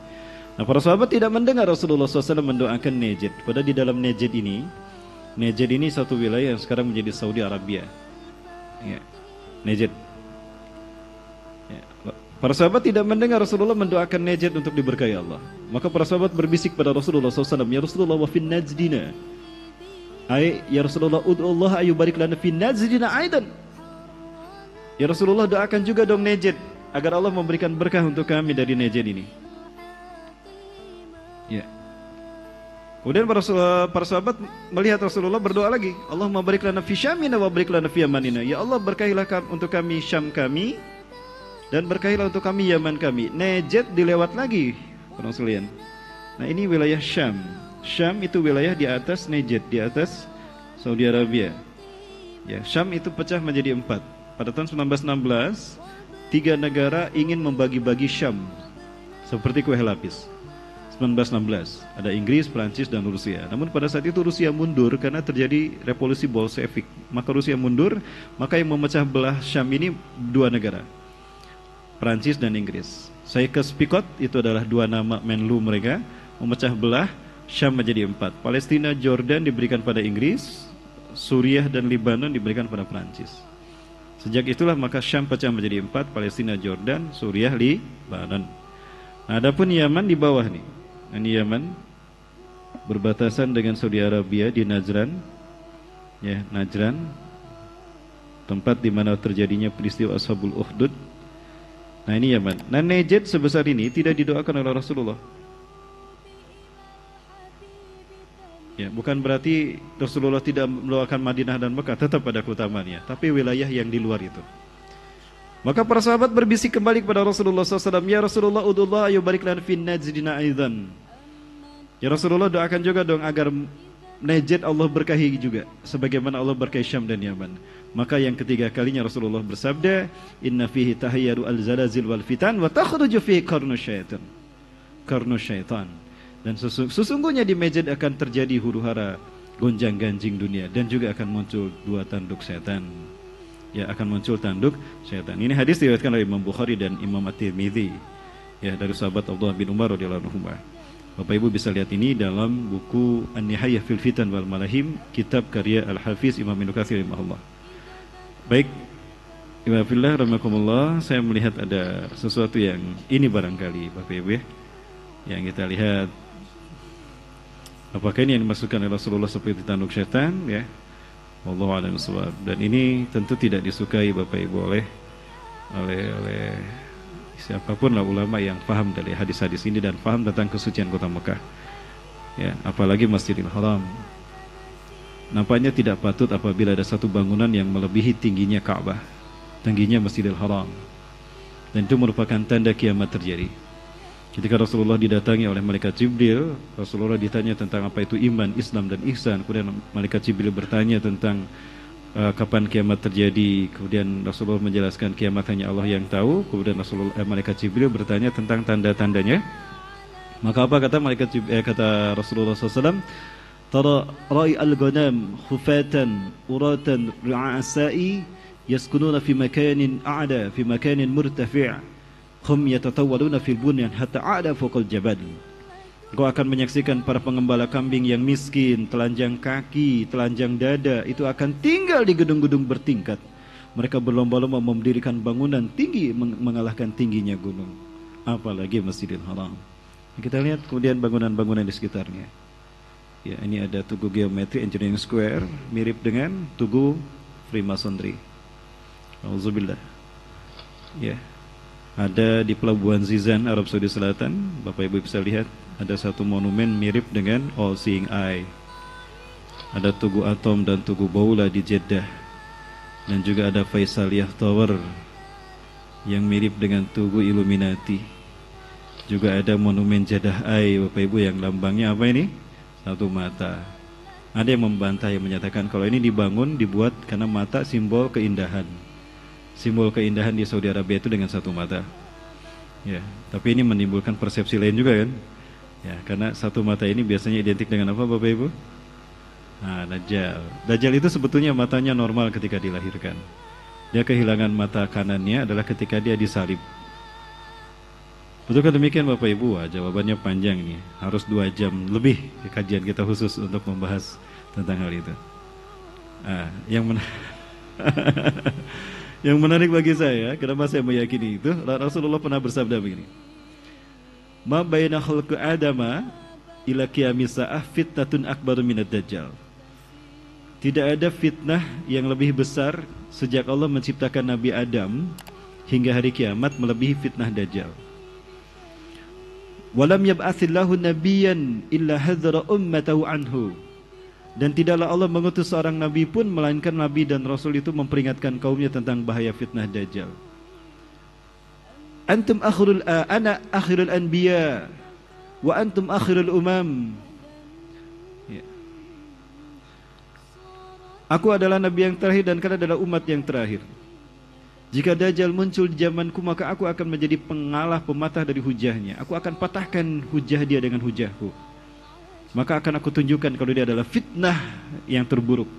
Nah, para sahabat tidak mendengar Rasulullah SAW mendoakan Najd. Padahal di dalam Najd ini satu wilayah yang sekarang menjadi Saudi Arabia. Ya, Najd. Ya, para sahabat tidak mendengar Rasulullah mendoakan Najd untuk diberkahi Allah. Maka para sahabat berbisik pada Rasulullah SAW, ya Rasulullah wa fin Najdina. Ya Rasulullah ud'ullah ayyubarik lana fi Najdina aidan. Ya Rasulullah, doakan juga dong Najd agar Allah memberikan berkah untuk kami dari Najd ini. Ya. Kemudian para sahabat melihat Rasulullah berdoa lagi, Allahumma barik lana fi Syamina wa barik lana fi Yamanina. Ya Allah, berkahilah untuk kami Syam kami dan berkahilah untuk kami Yaman kami. Najd dilewat lagi, para sekalian. Nah, ini wilayah Syam. Syam itu wilayah di atas Najd, di atas Saudi Arabia. Ya, Syam itu pecah menjadi 4. Pada tahun 1916, 3 negara ingin membagi-bagi Syam seperti kue lapis. 1916, ada Inggris, Prancis, dan Rusia. Namun pada saat itu Rusia mundur karena terjadi revolusi Bolshevik. Maka Rusia mundur, maka yang memecah belah Syam ini 2 negara, Prancis dan Inggris. Sykes-Picot itu adalah 2 nama menlu mereka, memecah belah Syam menjadi 4. Palestina, Jordan diberikan pada Inggris, Suriah dan Lebanon diberikan pada Prancis. Sejak itulah maka Syam pecah menjadi 4, Palestina, Jordan, Suriah, Lebanon. Nah, adapun Yaman di bawah nih. Ini Yaman berbatasan dengan Saudi Arabia di Najran. Ya, Najran. Tempat di mana terjadinya peristiwa Ashabul Ukhdud. Nah, ini Yaman. Nah, Najd sebesar ini tidak didoakan oleh Rasulullah. Ya, bukan berarti Rasulullah tidak mendoakan Madinah dan Mekah, tetap pada keutamaannya, tapi wilayah yang di luar itu. Maka para sahabat berbisik kembali kepada Rasulullah SAW, ya Rasulullah udullah ayyubarik lana fin Najdina aidan. Ya Rasulullah, doakan juga dong agar Najd Allah berkahi juga sebagaimana Allah berkahi Syam dan Yaman. Maka yang ketiga kalinya Rasulullah bersabda, inna fihi tahayyaru al-zalazil wal fitan wa takhruju fihi qarnu syaitan. Dan sesungguhnya di Najd akan terjadi huru-hara, gonjang-ganjing dunia, dan juga akan muncul 2 tanduk setan. Ya, akan muncul tanduk setan. Ini hadis diriwayatkan oleh Imam Bukhari dan Imam At-Tirmidzi. Ya, dari sahabat Abdullah bin Umar radhiyallahu anhu. Bapak Ibu bisa lihat ini dalam buku An-Nihayah fil Fitan wal Malahim, kitab karya Al-Hafiz Imam Ibnu Katsir rahimahullah. Baik, Ibu fillah rahimakumullah, saya melihat ada sesuatu yang ini barangkali Bapak Ibu ya, yang kita lihat. Apakah ini yang dimaksudkan oleh Rasulullah seperti tanduk setan ya? Wallahu a'lam bishawab. Dan ini tentu tidak disukai Bapak Ibu oleh siapapun lah ulama yang paham dari hadis-hadis ini dan paham tentang kesucian kota Mekah. Ya, apalagi Masjidil Haram. Nampaknya tidak patut apabila ada satu bangunan yang melebihi tingginya Ka'bah, tingginya Masjidil Haram. Dan itu merupakan tanda kiamat terjadi. Ketika Rasulullah didatangi oleh malaikat Jibril, Rasulullah ditanya tentang apa itu iman, Islam, dan ihsan. Kemudian malaikat Jibril bertanya tentang kapan kiamat terjadi. Kemudian Rasulullah menjelaskan kiamat hanya Allah yang tahu. Kemudian malaikat Jibril bertanya tentang tanda-tandanya. Maka apa kata kata Rasulullah SAW? Tara ra'i al-ghanam khufatan uratan ri'asa'i yaskununa fi makanin a'da fi makanin murtafi'. Hum yatatawwaluna fil bunyan hatta a'da fawqal jabal. Kau akan menyaksikan para pengembala kambing yang miskin, telanjang kaki, telanjang dada, itu akan tinggal di gedung-gedung bertingkat. Mereka berlomba-lomba mendirikan bangunan tinggi mengalahkan tingginya gunung. Apalagi Masjidil Haram. Kita lihat kemudian bangunan-bangunan di sekitarnya. Ya, ini ada Tugu Geometri Engineering Square, mirip dengan Tugu Freemasonry. Auzubillah. Ya. Ada di Pelabuhan Zizan, Arab Saudi Selatan, Bapak Ibu bisa lihat ada satu monumen mirip dengan All Seeing Eye. Ada Tugu Atom dan Tugu Baula di Jeddah. Dan juga ada Faisaliyah Tower yang mirip dengan Tugu Illuminati. Juga ada monumen Jeddah Eye, Bapak Ibu, yang lambangnya apa ini? Satu mata. Ada yang membantah, yang menyatakan kalau ini dibuat karena mata simbol keindahan. Simbol keindahan di Saudi Arabia itu dengan satu mata. Ya, tapi ini menimbulkan persepsi lain juga kan? Ya, karena satu mata ini biasanya identik dengan apa, Bapak Ibu? Nah, Dajjal. Dajjal itu sebetulnya matanya normal ketika dilahirkan. Dia kehilangan mata kanannya adalah ketika dia disalib. Betulkah demikian Bapak Ibu? Wah, jawabannya panjang nih. Harus 2 jam lebih kajian kita khusus untuk membahas tentang hal itu. Yang menarik bagi saya, kenapa saya meyakini itu, Rasulullah pernah bersabda begini. Ma baina khalqi Adama ila qiyamis saah fitnatun akbaru minad dajjal. Tidak ada fitnah yang lebih besar sejak Allah menciptakan Nabi Adam hingga hari kiamat melebihi fitnah Dajjal. Walam yab'atsillahu nabiyyan illa hadzara ummatahu anhu. Dan tidaklah Allah mengutus seorang nabi pun melainkan nabi dan rasul itu memperingatkan kaumnya tentang bahaya fitnah Dajjal. Ana akhirul anbiya wa antum akhirul umam. Ya. Aku adalah nabi yang terakhir dan kalian adalah umat yang terakhir. Jika Dajjal muncul di zamanku, maka aku akan menjadi pengalah, pematah dari hujahnya. Aku akan patahkan hujah dia dengan hujahku. Maka akan aku tunjukkan kalau dia adalah fitnah yang terburuk.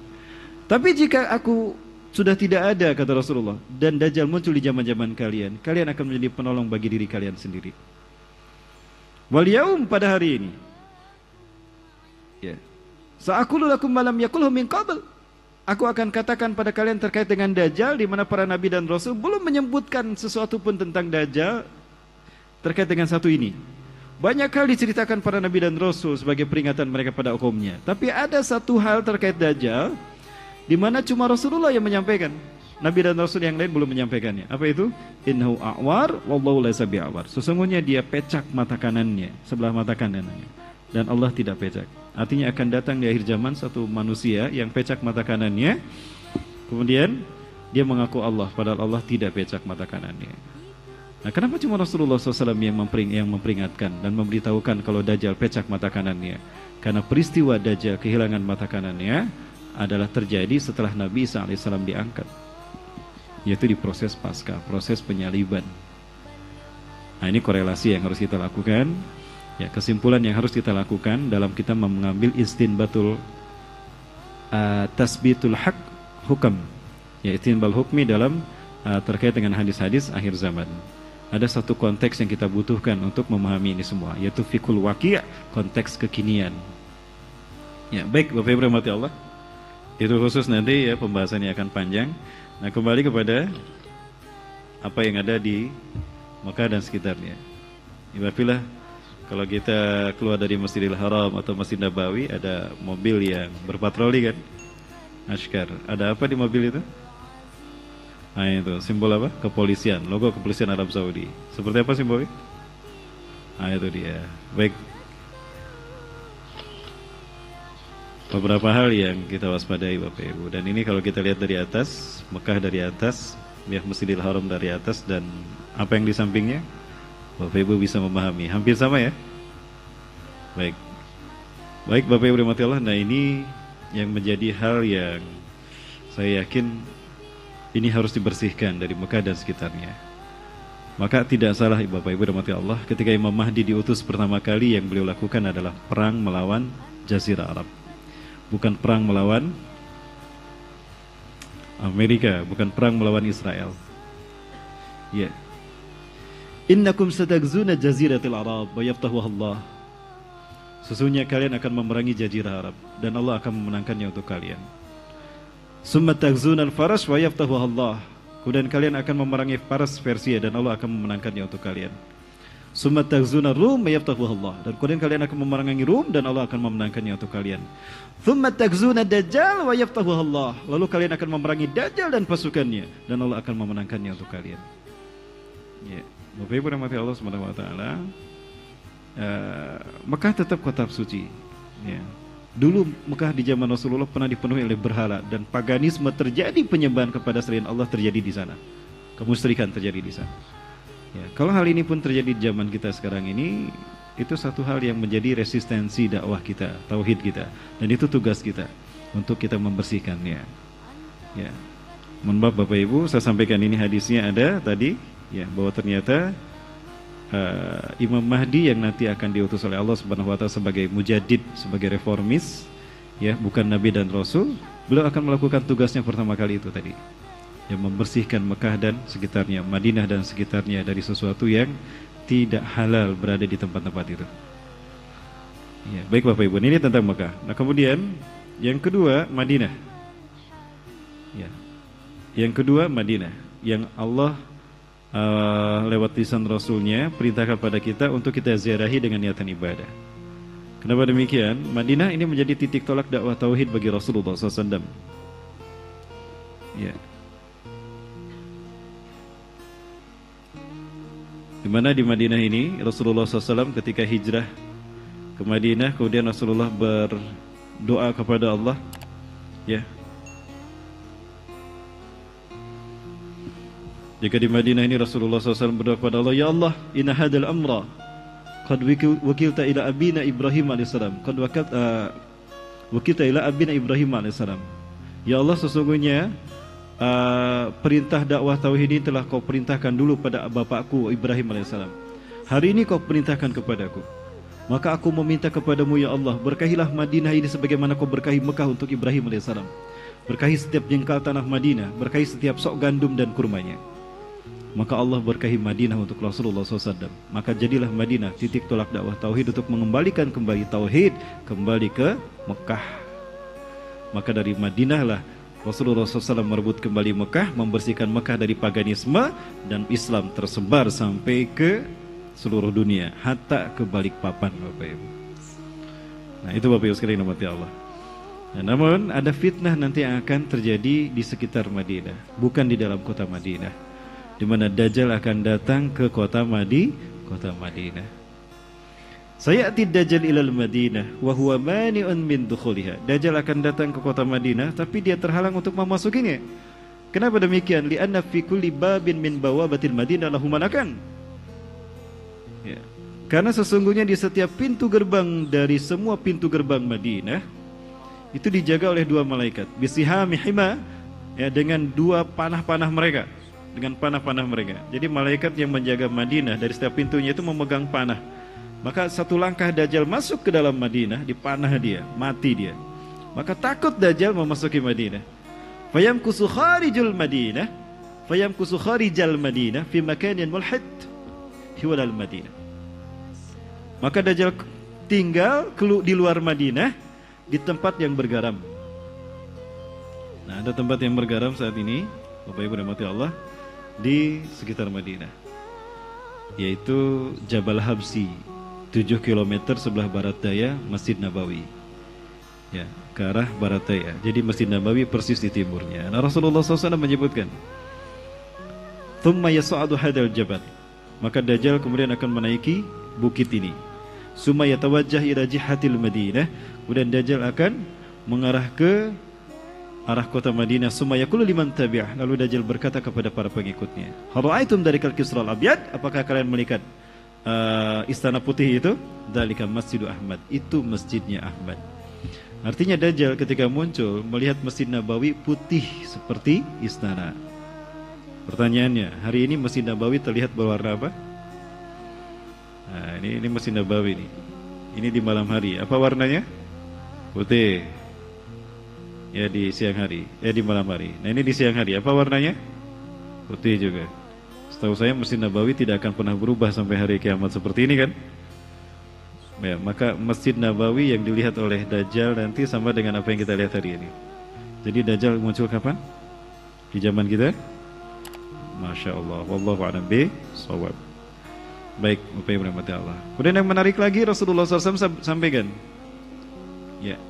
Tapi jika aku sudah tidak ada, kata Rasulullah, dan Dajjal muncul di zaman-zaman kalian, kalian akan menjadi penolong bagi diri kalian sendiri. Wal yaum, pada hari ini, ya, sa'aqulu lakum ma lam yaqulhu min qabl. Aku akan katakan pada kalian terkait dengan Dajjal, di mana para nabi dan rasul belum menyebutkan sesuatu pun tentang Dajjal terkait dengan satu ini. Banyak hal diceritakan para nabi dan rasul sebagai peringatan mereka pada kaumnya. Tapi ada satu hal terkait Dajjal di mana cuma Rasulullah yang menyampaikan. Nabi dan rasul yang lain belum menyampaikannya. Apa itu? Innahu a'war wallahu laysa bi'awar. Sesungguhnya dia pecak mata kanannya, sebelah mata kanannya. Dan Allah tidak pecak. Artinya akan datang di akhir zaman satu manusia yang pecak mata kanannya, kemudian dia mengaku Allah, padahal Allah tidak pecak mata kanannya. Nah, kenapa cuma Rasulullah SAW yang memperingatkan dan memberitahukan kalau Dajjal pecak mata kanannya? Karena peristiwa Dajjal kehilangan mata kanannya adalah terjadi setelah Nabi Isa AS diangkat, yaitu di proses pasca, proses penyaliban. Nah, ini korelasi yang harus kita lakukan. Ya, kesimpulan yang harus kita lakukan dalam kita mengambil istinbatul tasbitul haq hukam, ya, istinbal hukmi dalam terkait dengan hadis-hadis akhir zaman. Ada satu konteks yang kita butuhkan untuk memahami ini semua, yaitu fikul waqi', konteks kekinian. Ya, baik Bapak Ibu rahmati Allah. Itu khusus nanti ya, pembahasannya akan panjang. Nah, kembali kepada apa yang ada di Mekah dan sekitarnya. Ibafilah, kalau kita keluar dari Masjidil Haram atau Masjid Nabawi, ada mobil yang berpatroli kan, Ashkar. Ada apa di mobil itu? Nah, itu simbol apa? Kepolisian, logo kepolisian Arab Saudi. Seperti apa simbolnya? Nah, itu dia. Baik. Beberapa hal yang kita waspadai Bapak Ibu. Dan ini kalau kita lihat dari atas, Mekah dari atas, lihat Masjidil Haram dari atas, dan apa yang di sampingnya, Bapak Ibu bisa memahami. Hampir sama ya? Baik. Baik Bapak Ibu rahmati Allah. Nah, ini yang menjadi hal yang saya yakin ini harus dibersihkan dari Mekah dan sekitarnya. Maka tidak salah Bapak Ibu rahmati Allah, ketika Imam Mahdi diutus pertama kali, yang beliau lakukan adalah perang melawan Jazirah Arab. Bukan perang melawan Amerika, bukan perang melawan Israel. Ya. Innakum satagzuna jaziratil Arab wa yaftahuha Allah. Sesungguhnya kalian akan memerangi Jazirah Arab dan Allah akan memenangkannya untuk kalian. Summa tagzuna al-Faras wa yaftahuha Allah. Kemudian kalian akan memerangi Faras Persia dan Allah akan memenangkannya untuk kalian. Summa taghzuna Rum mayaftahu Allah. Dan kemudian kalian akan memerangi Rum dan Allah akan memenangkannya untuk kalian. Thumma taghzuna Dajjal wa yaftahu Allah. Lalu kalian akan memerangi Dajjal dan pasukannya dan Allah akan memenangkannya untuk kalian. Ya, Bapak Ibu rahmati Allah Subhanahu wa taala. Mekah tetap kota suci. Ya. Dulu Mekah di zaman Rasulullah pernah dipenuhi oleh berhala dan paganisme terjadi, penyembahan kepada selain Allah terjadi di sana. Kemusyrikan terjadi di sana. Ya, kalau hal ini pun terjadi di zaman kita sekarang ini, itu satu hal yang menjadi resistensi dakwah kita, tauhid kita, dan itu tugas kita untuk kita membersihkannya. Ya, mohon maaf Bapak Ibu, saya sampaikan ini hadisnya ada tadi, ya, bahwa ternyata Imam Mahdi yang nanti akan diutus oleh Allah Subhanahu Wa Taala sebagai mujaddid, sebagai reformis, ya, bukan Nabi dan Rasul, beliau akan melakukan tugasnya pertama kali itu tadi. Yang membersihkan Mekah dan sekitarnya, Madinah dan sekitarnya dari sesuatu yang tidak halal berada di tempat-tempat itu. Ya, baik Bapak Ibu, ini tentang Mekah. Nah kemudian yang kedua Madinah. Ya, yang kedua Madinah, yang Allah lewat lisan Rasulnya perintahkan pada kita untuk kita ziarahi dengan niatan ibadah. Kenapa demikian? Madinah ini menjadi titik tolak dakwah tauhid bagi Rasulullah SAW. Ya. Di mana di Madinah ini Rasulullah SAW ketika hijrah ke Madinah, kemudian Rasulullah berdoa kepada Allah, ya. Jika di Madinah ini Rasulullah SAW berdoa kepada Allah, ya Allah, inna hadal amra qad wakilta ila abina Ibrahim alaihissalam, qad wakilta ila abina Ibrahim alaihissalam. Ya Allah, sesungguhnya perintah dakwah tauhid ini telah kau perintahkan dulu pada bapakku Ibrahim alaihissalam. Hari ini kau perintahkan kepadaku. Maka aku meminta kepadamu ya Allah, berkahilah Madinah ini sebagaimana kau berkahi Mekah untuk Ibrahim alaihissalam. Berkahi setiap jengkal tanah Madinah, berkahi setiap sok gandum dan kurmanya. Maka Allah berkahi Madinah untuk Rasulullah SAW. Maka jadilah Madinah titik tolak dakwah tauhid untuk mengembalikan kembali tauhid kembali ke Mekah. Maka dari Madinah lah Rasulullah SAW merebut kembali Mekah, membersihkan Mekah dari paganisme, dan Islam tersebar sampai ke seluruh dunia, hatta ke Balikpapan, Bapak Ibu. Nah itu Bapak Ibu sekalian rahmati Allah. Nah, namun ada fitnah nanti yang akan terjadi di sekitar Madinah, bukan di dalam kota Madinah, di mana Dajjal akan datang ke kota Madinah. Sayati Dajjal ilal Madinah wa huwa mani'un min dukhuliha. Dajjal akan datang ke kota Madinah tapi dia terhalang untuk memasukinya. Kenapa demikian? Li'anna fi kulli babin min bawabatil Madinah lahu malakan. Ya. Karena sesungguhnya di setiap pintu gerbang dari semua pintu gerbang Madinah itu dijaga oleh dua malaikat, bisihami hima, ya, dengan dua panah-panah mereka, dengan panah-panah mereka. Jadi malaikat yang menjaga Madinah dari setiap pintunya itu memegang panah. Maka satu langkah Dajjal masuk ke dalam Madinah, dipanah dia, mati dia. Maka takut Dajjal memasuki Madinah. Fayamkusu kharijul Madinah, fayamkusu kharijal Madinah fi makanin mulhid hiwalal Madinah. Maka Dajjal tinggal di luar Madinah di tempat yang bergaram. Nah, ada tempat yang bergaram saat ini, Bapak Ibu rahmati Allah, di sekitar Madinah, yaitu Jabal Habsi, 7 km sebelah barat daya Masjid Nabawi, ya, ke arah barat daya. Jadi Masjid Nabawi persis di timurnya. Nah, Rasulullah SAW menyebutkan, "Thumma yas'adu hadal jabal." Maka Dajjal kemudian akan menaiki bukit ini. "Summa yatawajjah ila jihatil Madinah." Kemudian Dajjal akan mengarah ke arah kota Madinah. "Summa yaqulu liman tabi'ah." Lalu Dajjal berkata kepada para pengikutnya, "Hal ra'aitum darikal kisral abyad?" Apakah kalian melihat istana putih itu? Dzalika Masjidu Ahmad. Itu masjidnya Ahmad. Artinya Dajjal ketika muncul melihat Masjid Nabawi putih seperti istana. Pertanyaannya, hari ini Masjid Nabawi terlihat berwarna apa? Nah, ini Masjid Nabawi nih. Ini di malam hari. Apa warnanya? Putih. Ya di siang hari. Ya di malam hari. Nah ini di siang hari. Apa warnanya? Putih juga. Setahu saya Masjid Nabawi tidak akan pernah berubah sampai hari kiamat seperti ini kan? Ya, maka Masjid Nabawi yang dilihat oleh Dajjal nanti sama dengan apa yang kita lihat hari ini. Jadi Dajjal muncul kapan? Di zaman kita? Masya Allah. Wallahu a'lam bishawab. Baik, Bapak Ibu rahmati Allah. Kemudian yang menarik lagi Rasulullah SAW sampaikan, ya,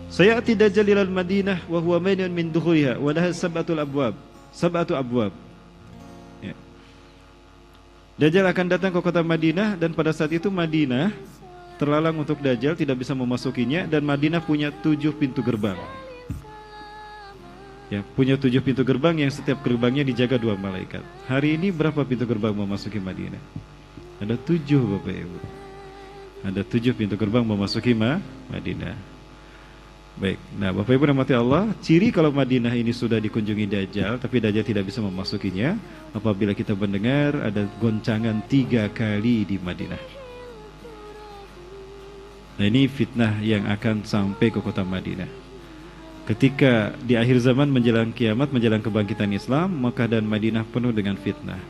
sayati dajjal ilal Madinah wa huwa mainun min dukhuriha wa laha sab'atu abwab. Ya. Dajjal akan datang ke kota Madinah dan pada saat itu Madinah terlarang untuk Dajjal, tidak bisa memasukinya, dan Madinah punya 7 pintu gerbang. Ya, punya 7 pintu gerbang yang setiap gerbangnya dijaga 2 malaikat. Hari ini berapa pintu gerbang memasuki Madinah? Ada 7, Bapak Ibu. Ada 7 pintu gerbang memasuki Madinah. Baik, nah Bapak Ibu rahmati Allah, ciri kalau Madinah ini sudah dikunjungi Dajjal, tapi Dajjal tidak bisa memasukinya, apabila kita mendengar ada goncangan 3 kali di Madinah. Nah ini fitnah yang akan sampai ke kota Madinah. Ketika di akhir zaman menjelang kiamat, menjelang kebangkitan Islam, Makkah dan Madinah penuh dengan fitnah.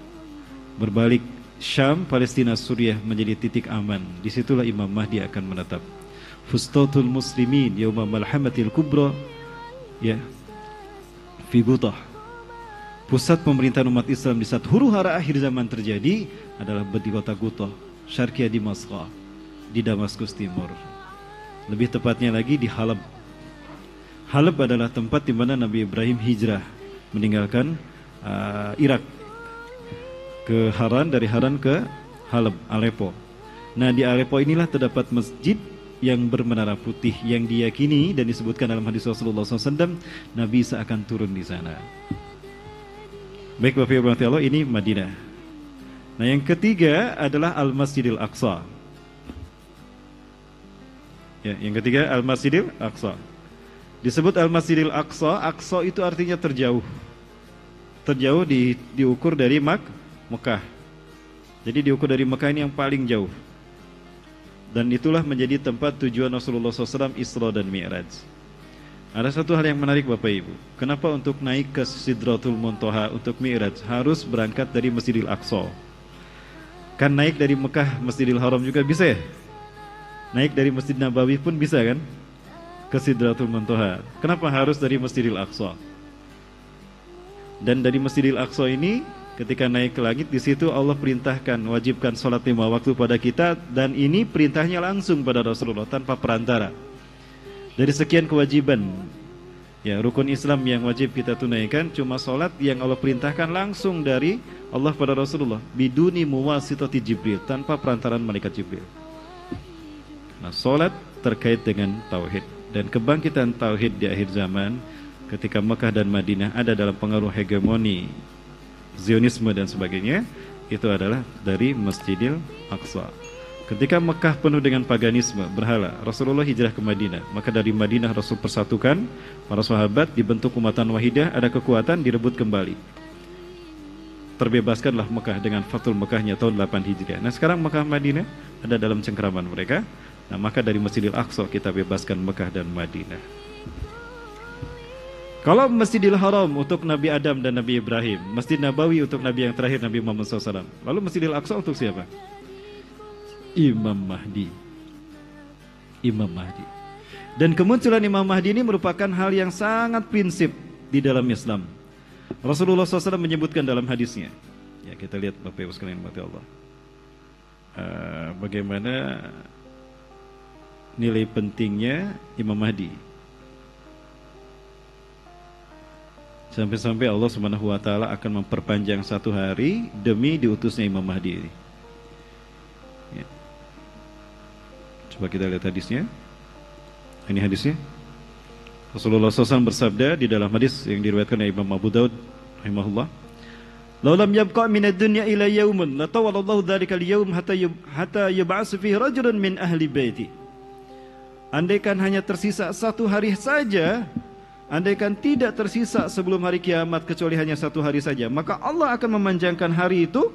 Berbalik, Syam, Palestina, Suriah menjadi titik aman. Disitulah Imam Mahdi akan menetap. Fustatul muslimin yauma malhamatil kubra, ya, fi Gutah. Pusat pemerintahan umat Islam di saat huru-hara akhir zaman terjadi adalah di kota Gutah, Syarqiyah Dimashq, di Damaskus Timur. Lebih tepatnya lagi di Halab. Halab adalah tempat di mana Nabi Ibrahim hijrah meninggalkan Irak ke Haran, dari Haran ke Halab, Aleppo. Nah di Aleppo inilah terdapat masjid yang bermenara putih yang diyakini dan disebutkan dalam hadis Rasulullah SAW, Nabi Isa akan turun di sana. Baik Bapak Ibu Allah, ini Madinah. Nah yang ketiga adalah Al-Masjidil Aqsa. Ya, yang ketiga Al-Masjidil Aqsa. Disebut Al-Masjidil Aqsa, Aqsa itu artinya terjauh. Terjauh diukur dari Mekah. Jadi diukur dari Mekah ini yang paling jauh. Dan itulah menjadi tempat tujuan Rasulullah SAW Isra dan Mi'raj. Ada satu hal yang menarik Bapak Ibu. Kenapa untuk naik ke Sidratul Muntaha untuk Mi'raj harus berangkat dari Masjidil Aqsa? Kan naik dari Mekah Masjidil Haram juga bisa ya? Naik dari Masjid Nabawi pun bisa kan? Ke Sidratul Muntaha. Kenapa harus dari Masjidil Aqsa? Dan dari Masjidil Aqsa ini ketika naik ke langit, di situ Allah perintahkan, wajibkan sholat 5 waktu pada kita, dan ini perintahnya langsung pada Rasulullah tanpa perantara. Dari sekian kewajiban, ya, rukun Islam yang wajib kita tunaikan, cuma sholat yang Allah perintahkan langsung dari Allah pada Rasulullah, biduni muwasitati Jibril, tanpa perantaraan malaikat Jibril. Nah, sholat terkait dengan tauhid. Dan kebangkitan tauhid di akhir zaman ketika Mekah dan Madinah ada dalam pengaruh hegemoni Zionisme dan sebagainya, itu adalah dari Masjidil Aqsa. Ketika Mekah penuh dengan paganisme, berhala, Rasulullah hijrah ke Madinah. Maka dari Madinah Rasul persatukan para sahabat, dibentuk umatan wahidah, ada kekuatan, direbut kembali. Terbebaskanlah Mekah dengan Fathul Mekahnya tahun 8 Hijriah. Nah sekarang Mekah Madinah ada dalam cengkeraman mereka. Nah maka dari Masjidil Aqsa kita bebaskan Mekah dan Madinah. Kalau Masjidil Haram untuk Nabi Adam dan Nabi Ibrahim, Masjid Nabawi untuk Nabi yang terakhir Nabi Muhammad SAW, lalu Masjidil Aqsa untuk siapa? Imam Mahdi. Imam Mahdi. Dan kemunculan Imam Mahdi ini merupakan hal yang sangat prinsip di dalam Islam. Rasulullah SAW menyebutkan dalam hadisnya. Ya kita lihat Bapak Ibu sekalian, Allah. Bagaimana nilai pentingnya Imam Mahdi. Sampai-sampai Allah Subhanahu wa taala akan memperpanjang 1 hari demi diutusnya Imam Mahdi ini. Ya. Coba kita lihat hadisnya. Ini hadisnya. Rasulullah SAW bersabda di dalam hadis yang diriwayatkan oleh Imam Abu Daud rahimahullah, "Law lam yabqa min ad-dunya ila yawmin la tawallallahu dzalikal yawm hatta yub'atsu fihi rajulun min ahli baiti." Andaikan hanya tersisa 1 hari saja, andaikan tidak tersisa sebelum hari kiamat kecuali hanya 1 hari saja, maka Allah akan memanjangkan hari itu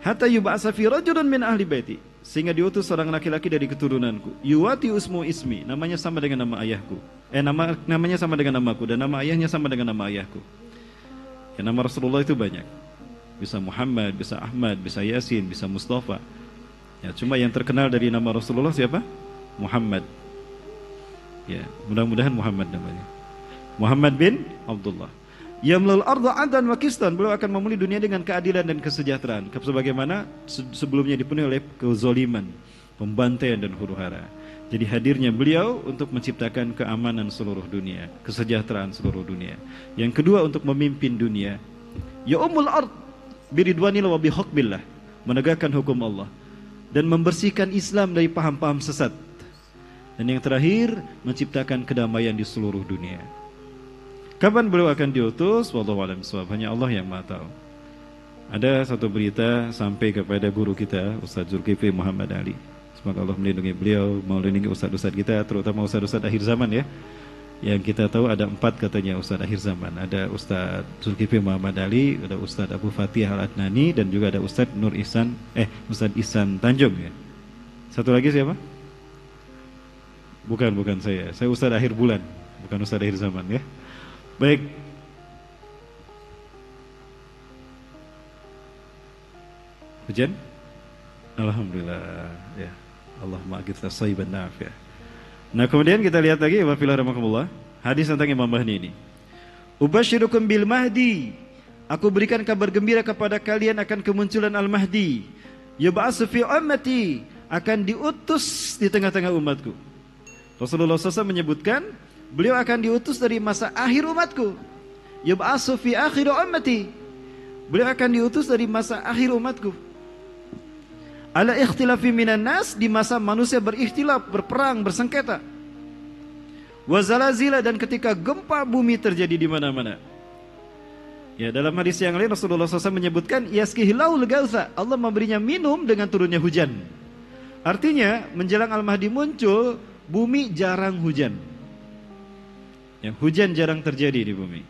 hatta yub'atsa fi rajulun min ahli baiti, sehingga diutus seorang laki-laki dari keturunanku, yuwati usmu ismi, namanya sama dengan nama ayahku. Namanya sama dengan namaku, dan nama ayahnya sama dengan nama ayahku. Ya, nama Rasulullah itu banyak. Bisa Muhammad, bisa Ahmad, bisa Yasin, bisa Mustafa. Ya, cuma yang terkenal dari nama Rasulullah siapa? Muhammad. Ya, mudah-mudahan Muhammad namanya. Muhammad bin Abdullah. Yamlul arda adlan wa qistan, beliau akan memenuhi dunia dengan keadilan dan kesejahteraan, sebagaimana sebelumnya dipenuhi oleh kezaliman, pembantaian dan huru-hara. Jadi hadirnya beliau untuk menciptakan keamanan seluruh dunia, kesejahteraan seluruh dunia. Yang kedua, untuk memimpin dunia. Ya ummul ard biridwanillah wa bihaqbillah, menegakkan hukum Allah dan membersihkan Islam dari paham-paham sesat. Dan yang terakhir, menciptakan kedamaian di seluruh dunia. Kapan beliau akan diutus? Wallahu a'lam bishawab, hanya Allah yang Maha tahu. Ada satu berita sampai kepada guru kita, Ustaz Zulkifli Muhammad Ali. Semoga Allah melindungi beliau, melindungi ustaz-ustaz kita, terutama ustaz-ustaz akhir zaman ya. Yang kita tahu ada 4 katanya ustaz akhir zaman. Ada Ustaz Zulkifli Muhammad Ali, ada Ustaz Abu Fatih Al-Adnani, dan juga ada Ustaz Nur Ihsan, Ustaz Ihsan Tanjung ya. Satu lagi siapa? Bukan saya. Saya Ustaz akhir bulan, bukan Ustaz akhir zaman ya. Baik. Hujan? Alhamdulillah ya. Allahumma agithna sayyiban nafi'. Nah, kemudian kita lihat lagi wa fillah rahmakumullah, hadis tentang Imam Mahdi ini. Ubasyirukum bil Mahdi, aku berikan kabar gembira kepada kalian akan kemunculan Al-Mahdi. Yub'atsu fi ummati, akan diutus di tengah-tengah umatku. Rasulullah SAW menyebutkan beliau akan diutus dari masa akhir umatku. Yub'atsu fi akhir ummati, beliau akan diutus dari masa akhir umatku. Ala ikhtilafi minan nas, di masa manusia berikhtilaf, berperang, bersengketa. Wa zalazila, dan ketika gempa bumi terjadi di mana-mana. Ya, dalam hadis yang lain Rasulullah SAW menyebutkan yaskihillahu al-gautha, Allah memberinya minum dengan turunnya hujan. Artinya menjelang Al-Mahdi muncul, bumi jarang hujan. Yang hujan jarang terjadi di bumi.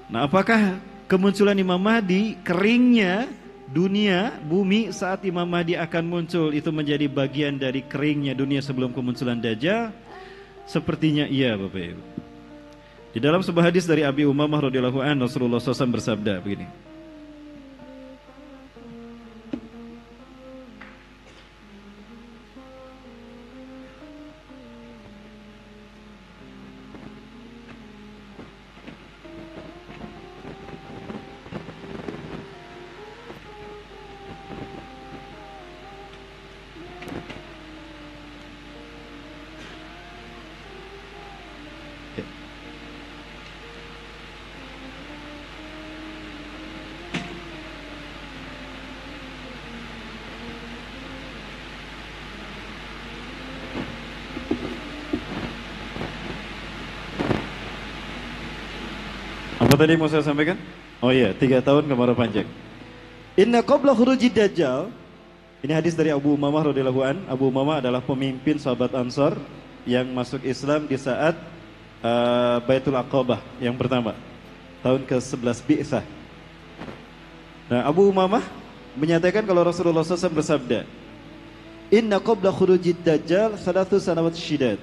Nah, apakah kemunculan Imam Mahdi, keringnya dunia, bumi saat Imam Mahdi akan muncul itu menjadi bagian dari keringnya dunia sebelum kemunculan Dajjal? Sepertinya iya, Bapak Ibu. Di dalam sebuah hadis dari Abi Umamah radhiyallahu anhu, Rasulullah SAW bersabda begini. Apa tadi mau saya sampaikan? Oh iya, 3 tahun kemarau panjang. Inna qabla khurujid Dajjal. Ini hadis dari Abu Umamah radhiyallahu an. Abu Umamah adalah pemimpin sahabat Ansar yang masuk Islam di saat Baitul Aqabah yang pertama, tahun ke-11 Bi'tsah. Nah, Abu Umamah menyatakan kalau Rasulullah SAW bersabda, Inna qabla khurujid Dajjal 3 sanawat syidad.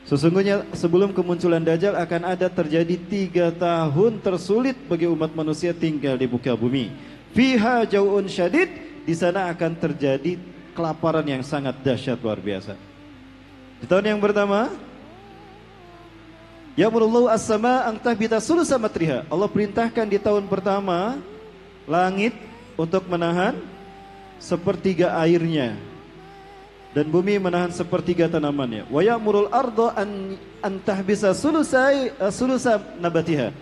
Sesungguhnya sebelum kemunculan Dajjal akan ada terjadi 3 tahun tersulit bagi umat manusia tinggal di muka bumi. Fiha jau'un syadid, di sana akan terjadi kelaparan yang sangat dahsyat luar biasa. Di tahun yang pertama, Ya'murullahu as-sama an tahbita sulusa matriha. Allah perintahkan di tahun pertama langit untuk menahan sepertiga airnya, dan bumi menahan sepertiga tanamannya. Wa ya'murul arda an tahbisa sulusa nabatiha.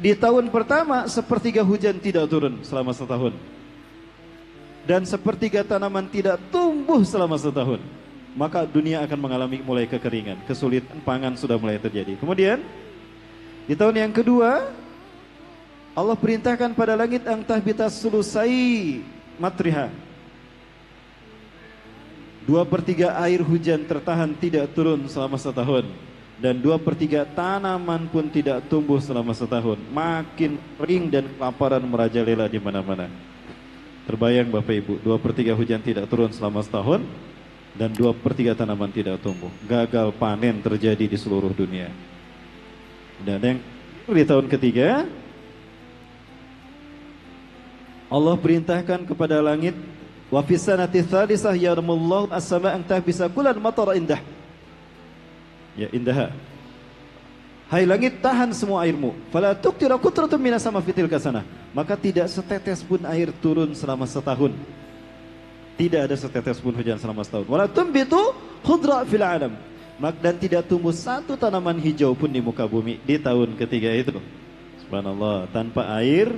Di tahun pertama sepertiga hujan tidak turun selama setahun, dan sepertiga tanaman tidak tumbuh selama setahun. Maka dunia akan mengalami mulai kekeringan, kesulitan pangan sudah mulai terjadi. Kemudian di tahun yang kedua Allah perintahkan pada langit an tahbita sulusai matriha. 2/3 air hujan tertahan tidak turun selama setahun, dan 2/3 tanaman pun tidak tumbuh selama setahun. Makin kering dan kelaparan merajalela di mana-mana. Terbayang Bapak Ibu, 2/3 hujan tidak turun selama setahun dan 2/3 tanaman tidak tumbuh. Gagal panen terjadi di seluruh dunia. Dan yang di tahun ketiga Allah perintahkan kepada langit, wa fi sanati tsalisah yarmullahu as-sama' an tahbisa kullan matar indah. Ya, indah. Hai langit, tahan semua airmu. Fala tuqtira qutratun minas sama fitil kasana. Maka tidak setetes pun air turun selama setahun. Tidak ada setetes pun hujan selama setahun. Wala tumbitu khudra fil alam. Dan tidak tumbuh satu tanaman hijau pun di muka bumi di tahun ketiga itu. Subhanallah, tanpa air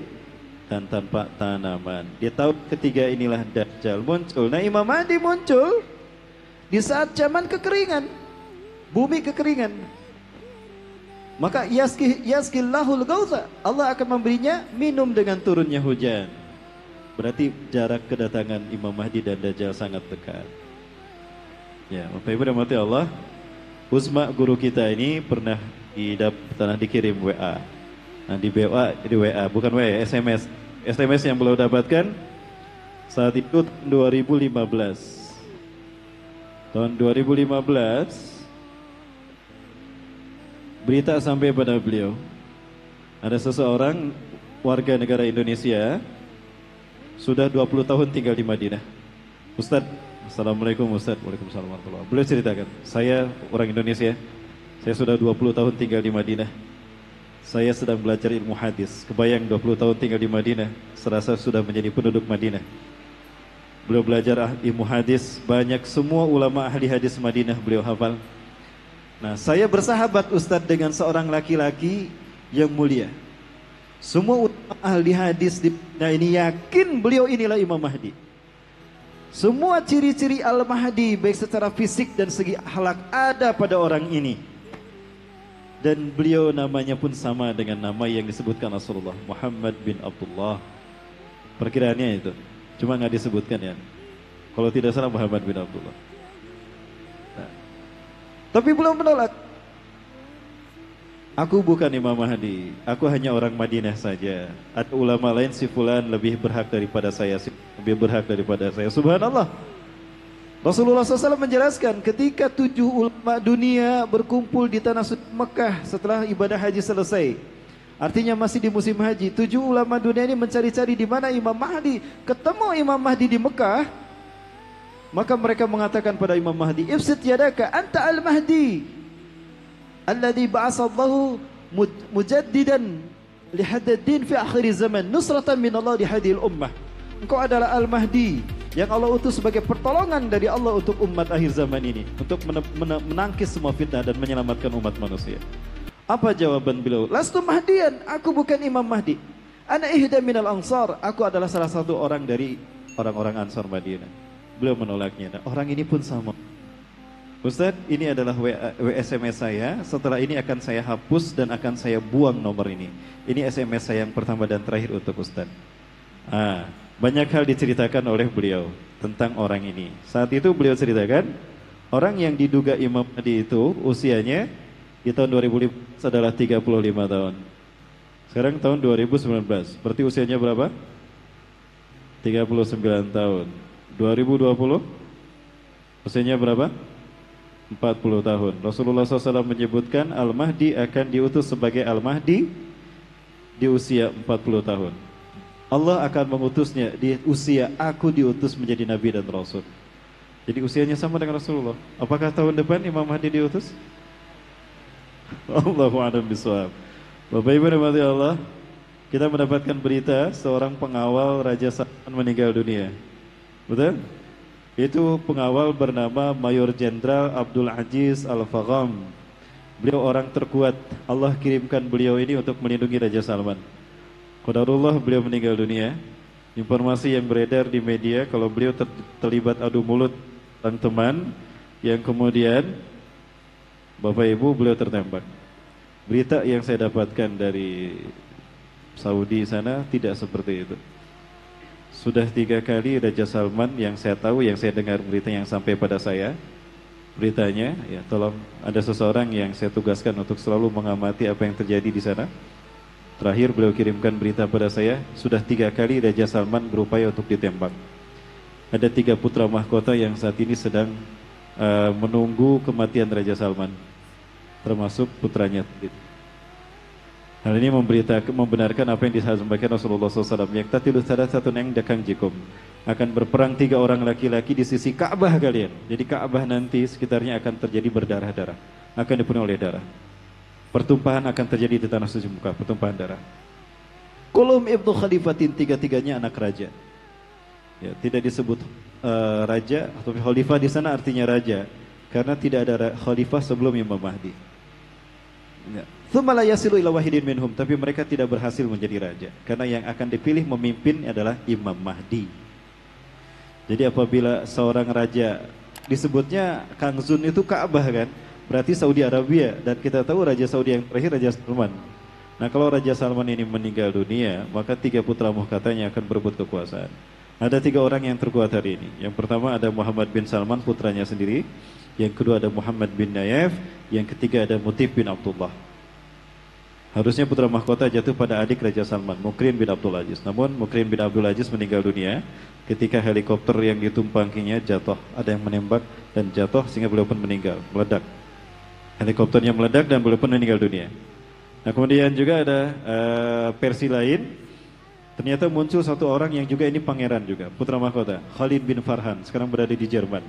dan tanpa tanaman. Di tahun ketiga inilah Dajjal muncul. Nah, Imam Mahdi muncul di saat zaman kekeringan. Bumi kekeringan. Maka yaskillahul gautha. Allah akan memberinya minum dengan turunnya hujan. Berarti jarak kedatangan Imam Mahdi dan Dajjal sangat dekat. Ya, Bapak Ibu dan mati Allah, Usma guru kita ini pernah dikirim WA. Nah, di WA, bukan WA, SMS. SMS yang beliau dapatkan saat itu 2015. Tahun 2015 berita sampai pada beliau. Ada seseorang warga negara Indonesia sudah 20 tahun tinggal di Madinah. Ustadz, Assalamualaikum Ustadz. Waalaikumsalam warahmatullahi wabarakatuh. Beliau ceritakan, saya orang Indonesia, saya sudah 20 tahun tinggal di Madinah. Saya sedang belajar ilmu hadis. Kebayang 20 tahun tinggal di Madinah, serasa sudah menjadi penduduk Madinah. Beliau belajar ilmu hadis, banyak semua ulama ahli hadis Madinah beliau hafal. Nah, saya bersahabat Ustadz dengan seorang laki-laki yang mulia. Semua ulama ahli hadis di Madinah ini yakin beliau inilah Imam Mahdi. Semua ciri-ciri Al-Mahdi baik secara fisik dan segi akhlak ada pada orang ini. Dan beliau namanya pun sama dengan nama yang disebutkan Rasulullah, Muhammad bin Abdullah. Perkiraannya itu, cuma nggak disebutkan ya. Kalau tidak salah Muhammad bin Abdullah. Nah, tapi belum menolak. Aku bukan Imam Mahdi, aku hanya orang Madinah saja. Ada ulama lain si fulan lebih berhak daripada saya, lebih berhak daripada saya. Subhanallah. Rasulullah SAW menjelaskan ketika 7 ulama dunia berkumpul di tanah suci Mekah setelah ibadah haji selesai. Artinya masih di musim haji. 7 ulama dunia ini mencari-cari di mana Imam Mahdi. Ketemu Imam Mahdi di Mekah. Maka mereka mengatakan pada Imam Mahdi, "Ifsit yadaka anta al-Mahdi alladhi ba'asallahu mujaddidan lihadaddin fi akhir zaman nusratan min Allah di hadil ummah." Engkau adalah Al-Mahdi yang Allah utus sebagai pertolongan dari Allah untuk umat akhir zaman ini, untuk menangkis semua fitnah dan menyelamatkan umat manusia. Apa jawaban beliau? Lastu Mahdian, aku bukan Imam Mahdi. Ana ihda minal ansar, aku adalah salah satu orang dari orang-orang Ansar Madinah. Beliau menolaknya. Nah, orang ini pun sama. Ustadz, ini adalah SMS saya. Setelah ini akan saya hapus dan akan saya buang nomor ini. Ini SMS saya yang pertama dan terakhir untuk Ustadz. Banyak hal diceritakan oleh beliau tentang orang ini. Saat itu beliau ceritakan, orang yang diduga Imam Mahdi itu usianya di tahun 2005 adalah 35 tahun. Sekarang tahun 2019, berarti usianya berapa? 39 tahun. 2020 usianya berapa? 40 tahun. Rasulullah SAW menyebutkan Al-Mahdi akan diutus sebagai Al-Mahdi di usia 40 tahun. Allah akan mengutusnya di usia aku diutus menjadi Nabi dan Rasul. Jadi usianya sama dengan Rasulullah. Apakah tahun depan Imam Mahdi diutus? Allahu a'lam bishawab. Bapak Ibu rahmati Allah, kita mendapatkan berita seorang pengawal Raja Salman meninggal dunia. Betul? Itu pengawal bernama Mayor Jenderal Abdul Aziz Al-Fagham. Beliau orang terkuat. Allah kirimkan beliau ini untuk melindungi Raja Salman. Qadarullah beliau meninggal dunia. Informasi yang beredar di media kalau beliau terlibat adu mulut dengan teman yang kemudian Bapak Ibu beliau tertembak. Berita yang saya dapatkan dari Saudi sana tidak seperti itu. Sudah 3 kali Raja Salman yang saya tahu, yang saya dengar berita yang sampai pada saya, beritanya ya tolong ada seseorang yang saya tugaskan untuk selalu mengamati apa yang terjadi di sana. Terakhir beliau kirimkan berita pada saya, sudah 3 kali Raja Salman berupaya untuk ditembak. Ada 3 putra mahkota yang saat ini sedang menunggu kematian Raja Salman, termasuk putranya. Hal ini membenarkan apa yang disampaikan Rasulullah SAW. Yang tatilu satu neng dakang jikum, akan berperang 3 orang laki-laki di sisi Ka'bah kalian. Jadi Ka'bah nanti sekitarnya akan terjadi berdarah-darah, akan dipenuhi oleh darah. pertumpahan akan terjadi di tanah suci Mekah, pertumpahan darah. Kulum ibnu khalifatin, tiga-tiganya anak raja. Ya, tidak disebut raja atau khalifah di sana artinya raja, karena tidak ada khalifah sebelum Imam Mahdi. Ya. Tsumma la yasilu ila wahidin minhum, tapi mereka tidak berhasil menjadi raja, karena yang akan dipilih memimpin adalah Imam Mahdi. Jadi apabila seorang raja disebutnya Kang Zun itu Ka'bah kan, berarti Saudi Arabia, dan kita tahu Raja Saudi yang terakhir Raja Salman. Nah kalau Raja Salman ini meninggal dunia, maka 3 putra mahkotanya akan berebut kekuasaan. Ada 3 orang yang terkuat hari ini. Yang pertama ada Muhammad bin Salman, putranya sendiri. Yang kedua ada Muhammad bin Nayef. Yang ketiga ada Mutib bin Abdullah. Harusnya putra mahkota jatuh pada adik Raja Salman, Mukrin bin Abdul Aziz. Namun Mukrin bin Abdul Aziz meninggal dunia ketika helikopter yang ditumpanginya jatuh. Ada yang menembak dan jatuh sehingga beliau pun meninggal, meledak. Helikopternya meledak dan beliau pun meninggal dunia. Nah kemudian juga ada versi lain, ternyata muncul satu orang yang juga ini pangeran juga, putra mahkota, Khalid bin Farhan, sekarang berada di Jerman.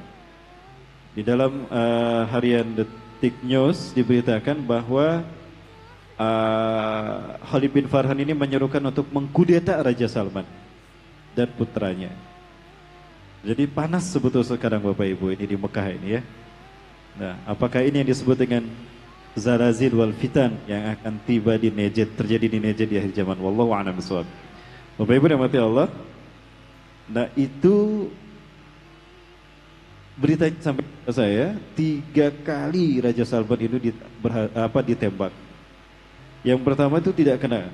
Di dalam harian Detik News diberitakan bahwa Khalid bin Farhan ini menyerukan untuk mengkudeta Raja Salman dan putranya. Jadi panas sebetulnya sekarang Bapak Ibu ini di Mekah ini ya. Nah apakah ini yang disebut dengan Zalazil wal fitan yang akan tiba di Najd, terjadi di Najd di akhir zaman. Wallahu a'lam bishawab. Bapak Ibu rahmati Allah. Nah itu berita sampai ke saya 3 kali Raja Salman itu ditembak. Yang pertama itu tidak kena,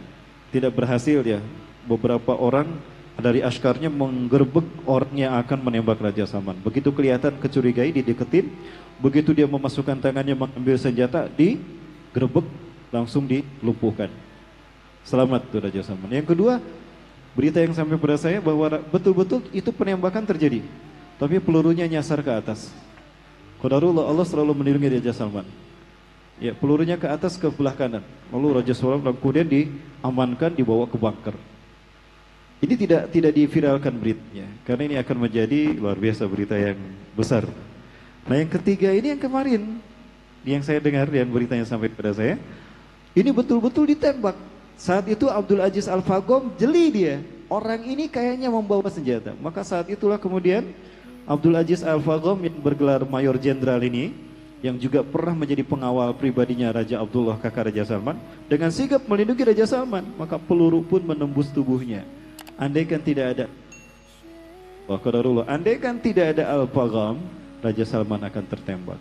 tidak berhasil ya. Beberapa orang dari askarnya menggerbek orang yang akan menembak Raja Salman. Begitu kelihatan kecurigai, dideketin. Begitu dia memasukkan tangannya mengambil senjata, digerebek, langsung dilumpuhkan. Selamat tuh Raja Salman. Yang kedua, berita yang sampai pada saya bahwa betul-betul itu penembakan terjadi, tapi pelurunya nyasar ke atas. Qadarullah, Allah selalu melindungi Raja Salman. Ya, pelurunya ke atas ke belah kanan. Lalu Raja Salman kemudian diamankan, dibawa ke bunker. Ini tidak diviralkan beritanya, karena ini akan menjadi luar biasa berita yang besar. Nah yang ketiga ini yang kemarin, yang saya dengar dan beritanya sampai pada saya, ini betul-betul ditembak. Saat itu Abdul Aziz Al-Faghom jeli dia, orang ini kayaknya membawa senjata. Maka saat itulah kemudian Abdul Aziz Al-Faghom yang bergelar Mayor Jenderal ini, yang juga pernah menjadi pengawal pribadinya Raja Abdullah kakak Raja Salman, dengan sigap melindungi Raja Salman, maka peluru pun menembus tubuhnya. Andaikan tidak ada andaikan tidak ada Al-Faghom, Raja Salman akan tertembak.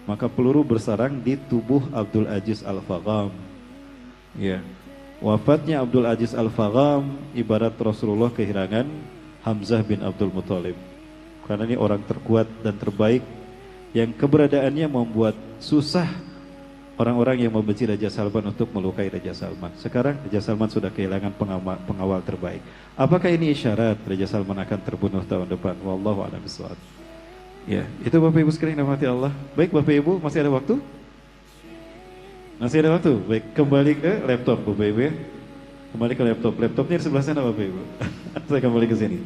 Maka peluru bersarang di tubuh Abdul Aziz Al-Faghom. Ya. Wafatnya Abdul Aziz Al-Faghom ibarat Rasulullah kehilangan Hamzah bin Abdul Muthalib. Karena ini orang terkuat dan terbaik yang keberadaannya membuat susah orang-orang yang membenci Raja Salman untuk melukai Raja Salman. Sekarang Raja Salman sudah kehilangan pengawal terbaik. Apakah ini isyarat Raja Salman akan terbunuh tahun depan? Wallahu a'lam bishawab. Ya, itu Bapak Ibu sekalian yang dirahmati Allah. Baik Bapak Ibu, masih ada waktu? Masih ada waktu? Baik, kembali ke laptop Bapak Ibu ya. Kembali ke laptop. Laptopnya di sebelah sana Bapak Ibu. Saya kembali ke sini.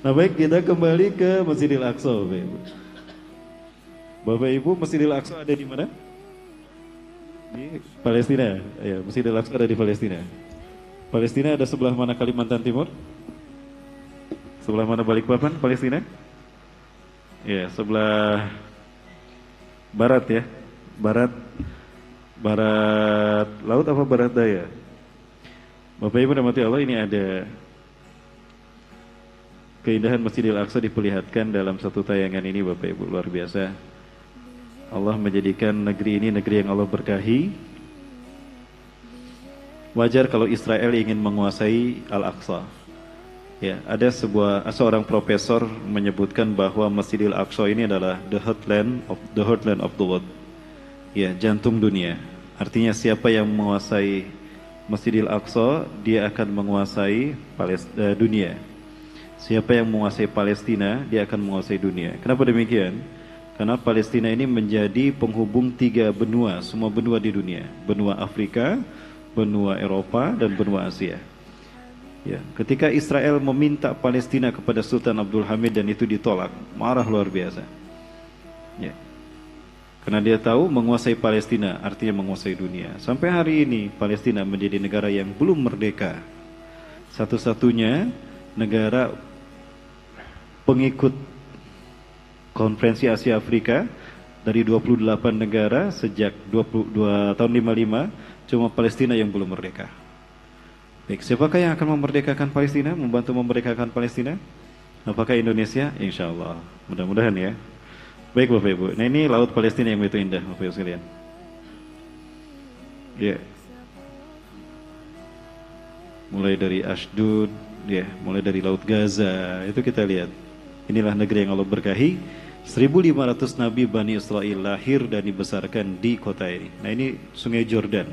Nah baik, kita kembali ke Masjidil Aqsa Bapak Ibu. Bapak Ibu, Masjidil Aqsa ada di mana? Di Palestina. Ya, Masjidil Aqsa ada di Palestina. Palestina ada sebelah mana Kalimantan Timur? Sebelah mana Balikpapan, Palestina? Ya, sebelah barat ya. Barat laut apa barat daya? Bapak Ibu rahmati Allah, ini ada keindahan Masjidil Aqsa diperlihatkan dalam satu tayangan ini Bapak Ibu, luar biasa. Allah menjadikan negeri ini negeri yang Allah berkahi. Wajar kalau Israel ingin menguasai Al-Aqsa. Ya, ada seorang profesor menyebutkan bahwa Masjidil Aqsa ini adalah the heartland of the world. Ya, jantung dunia. Artinya siapa yang menguasai Masjidil Aqsa, dia akan menguasai dunia. Siapa yang menguasai Palestina, dia akan menguasai dunia. Kenapa demikian? Karena Palestina ini menjadi penghubung 3 benua, semua benua di dunia. Benua Afrika, benua Eropa, dan benua Asia. Ya, ketika Israel meminta Palestina kepada Sultan Abdul Hamid dan itu ditolak, marah luar biasa. Ya. Karena dia tahu menguasai Palestina artinya menguasai dunia. Sampai hari ini Palestina menjadi negara yang belum merdeka. Satu-satunya negara pengikut Konferensi Asia Afrika dari 28 negara sejak 22 tahun 55, cuma Palestina yang belum merdeka. Baik, siapakah yang akan memerdekakan Palestina, membantu memerdekakan Palestina? Apakah Indonesia? Insya Allah, mudah-mudahan ya. Baik Bapak Ibu, nah ini Laut Palestina yang begitu indah Bapak Ibu sekalian. Ya, mulai dari Ashdod, ya, mulai dari Laut Gaza, itu kita lihat. Inilah negeri yang Allah berkahi. 1500 Nabi Bani Israel lahir dan dibesarkan di kota ini. Nah ini Sungai Jordan.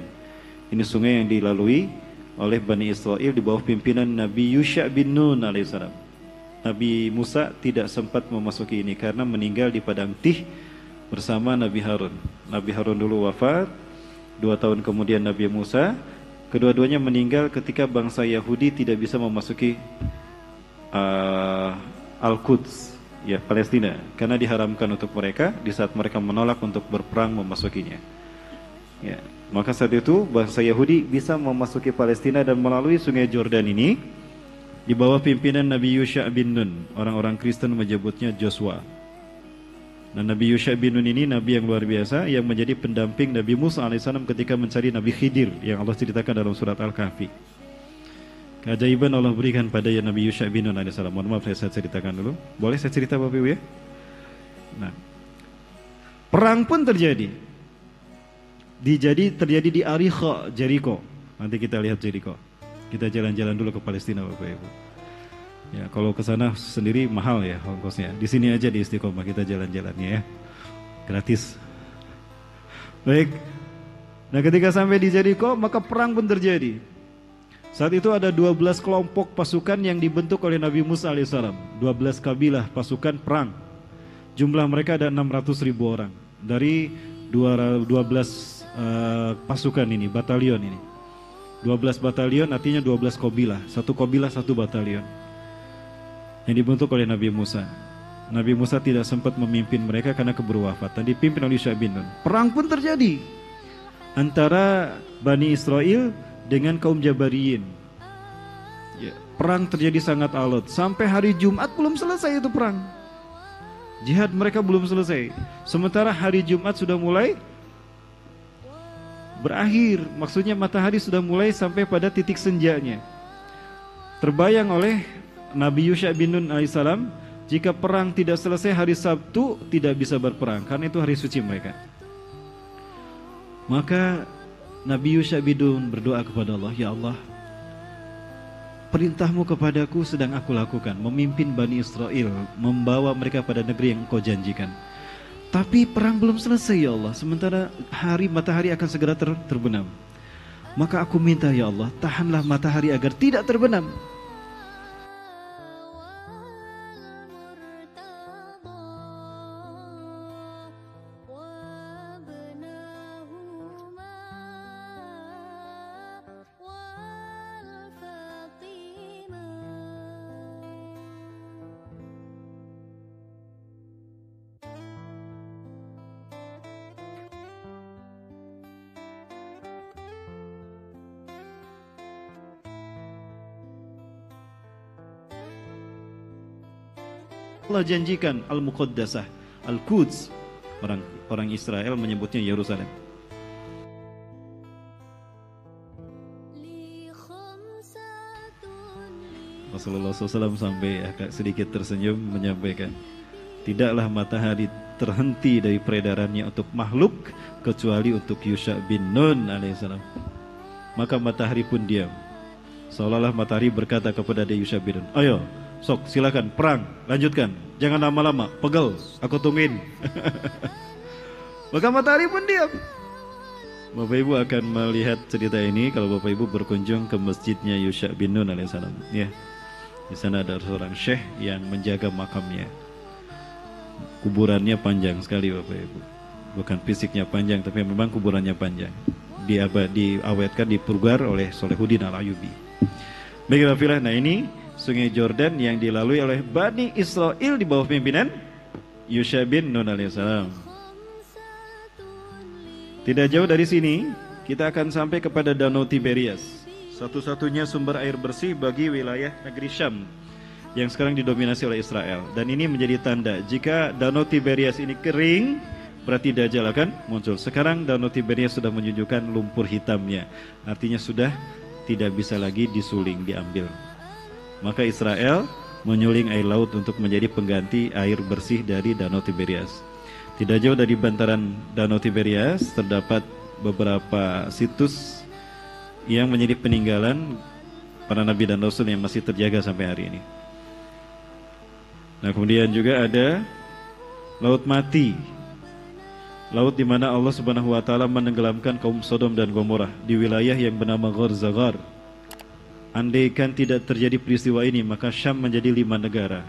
Ini sungai yang dilalui oleh Bani Israel di bawah pimpinan Nabi Yusha bin Nun alaihissalam. Nabi Musa tidak sempat memasuki ini karena meninggal di Padang Tih bersama Nabi Harun. Nabi Harun dulu wafat, 2 tahun kemudian Nabi Musa. Kedua-duanya meninggal ketika bangsa Yahudi tidak bisa memasuki Al-Quds, ya Palestina, karena diharamkan untuk mereka di saat mereka menolak untuk berperang memasukinya. Ya, maka saat itu bangsa Yahudi bisa memasuki Palestina dan melalui Sungai Jordan ini di bawah pimpinan Nabi Yusha bin Nun. Orang-orang Kristen menyebutnya Joshua. Dan Nabi Yusha bin Nun ini nabi yang luar biasa yang menjadi pendamping Nabi Musa alaihissalam ketika mencari Nabi Khidir yang Allah ceritakan dalam surat Al-Kahfi. Keajaiban Allah berikan pada Nabi Yusha bin Nun alaihissalam. Mohon maaf saya ceritakan dulu. Boleh saya cerita Bapak Ibu ya? Nah, perang pun terjadi. Terjadi di Ariha, Jericho. Nanti kita lihat Jericho. Kita jalan-jalan dulu ke Palestina Bapak Ibu. Ya, kalau ke sana sendiri mahal ya ongkosnya. Di sini aja di Istiqomah kita jalan-jalannya ya. Gratis. Baik. Nah, ketika sampai di Jericho, maka perang pun terjadi. Saat itu ada 12 kelompok pasukan yang dibentuk oleh Nabi Musa alaihissalam. 12 kabilah pasukan perang. Jumlah mereka ada 600.000 orang. Dari 12 pasukan ini, batalion ini. 12 batalion artinya 12 kabilah. Satu kabilah, satu batalion. Yang dibentuk oleh Nabi Musa. Nabi Musa tidak sempat memimpin mereka karena keburu wafat. Dan dipimpin oleh Yusha bin Nun. Perang pun terjadi antara Bani Israel dengan kaum Jabariyin. Ya, perang terjadi sangat alot. Sampai hari Jumat belum selesai itu perang. Jihad mereka belum selesai. Sementara hari Jumat sudah mulai berakhir. Maksudnya matahari sudah mulai sampai pada titik senjanya. Terbayang oleh Nabi Yusha bin Nun alaihissalam, jika perang tidak selesai hari Sabtu tidak bisa berperang karena itu hari suci mereka. Maka Nabi Yusha bin Nun berdoa kepada Allah, ya Allah, perintahmu kepadaku sedang aku lakukan, memimpin Bani Israel, membawa mereka pada negeri yang engkau janjikan. Tapi perang belum selesai ya Allah, sementara matahari akan segera terbenam. Maka aku minta ya Allah, tahanlah matahari agar tidak terbenam. Allah janjikan Al-Muqaddasah, Al-Quds. Orang Israel menyebutnya Yerusalem. Rasulullah SAW sampai agak sedikit tersenyum menyampaikan, tidaklah matahari terhenti dari peredarannya untuk makhluk kecuali untuk Yusha bin Nun alaihissalam. Maka matahari pun diam. Seolah-olah matahari berkata kepada Yusha bin Nun, ayo sok silakan perang, lanjutkan, jangan lama-lama, pegel, aku tungguin. Maka matahari pun diam. Bapak Ibu akan melihat cerita ini kalau Bapak Ibu berkunjung ke masjidnya Yusha bin Nun alaihissalam. Ya, di sana ada seorang syekh yang menjaga makamnya. Kuburannya panjang sekali Bapak Ibu. Bukan fisiknya panjang, tapi memang kuburannya panjang. Diawetkan, dipurgar oleh Solehuddin Al-Ayyubi. Baiklah, nah ini Sungai Jordan yang dilalui oleh Bani Israel di bawah pimpinan Yusha bin Nun alaihissalam. Tidak jauh dari sini kita akan sampai kepada Danau Tiberias, satu-satunya sumber air bersih bagi wilayah negeri Syam yang sekarang didominasi oleh Israel. Dan ini menjadi tanda jika Danau Tiberias ini kering, berarti Dajjal akan muncul. Sekarang Danau Tiberias sudah menunjukkan lumpur hitamnya, artinya sudah tidak bisa lagi disuling, diambil. Maka Israel menyuling air laut untuk menjadi pengganti air bersih dari Danau Tiberias. Tidak jauh dari bantaran Danau Tiberias terdapat beberapa situs yang menjadi peninggalan para nabi dan rasul yang masih terjaga sampai hari ini. Nah, kemudian juga ada Laut Mati, laut di mana Allah Subhanahu wa taala menenggelamkan kaum Sodom dan Gomorrah di wilayah yang bernama Ghor Zaghar. Andaikan tidak terjadi peristiwa ini, maka Syam menjadi 5 negara.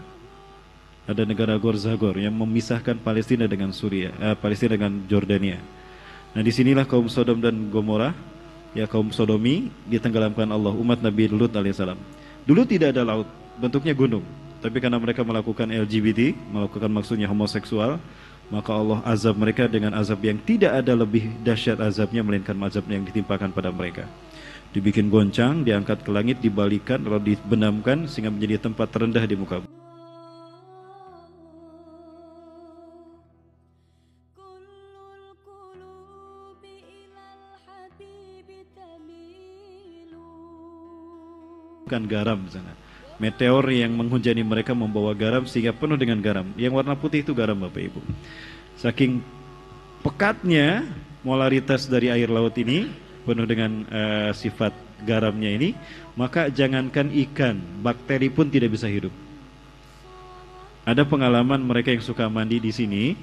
Ada negara Ghor Zaghar yang memisahkan Palestina dengan Palestina dengan Jordania. Nah, disinilah kaum Sodom dan Gomorrah, ya kaum Sodomi, ditenggelamkan Allah, umat Nabi Lut alaihissalam. Dulu tidak ada laut, bentuknya gunung. Tapi karena mereka melakukan LGBT, melakukan maksudnya homoseksual, maka Allah azab mereka dengan azab yang tidak ada lebih dahsyat azabnya melainkan azab yang ditimpakan pada mereka. Dibikin goncang, diangkat ke langit, dibalikan, lalu dibenamkan sehingga menjadi tempat terendah di muka bumi. Bukan garam di sana. Meteor yang menghujani mereka membawa garam sehingga penuh dengan garam. Yang warna putih itu garam, Bapak Ibu. Saking pekatnya molaritas dari air laut ini, penuh dengan sifat garamnya ini, maka jangankan ikan, bakteri pun tidak bisa hidup. Ada pengalaman mereka yang suka mandi di sini,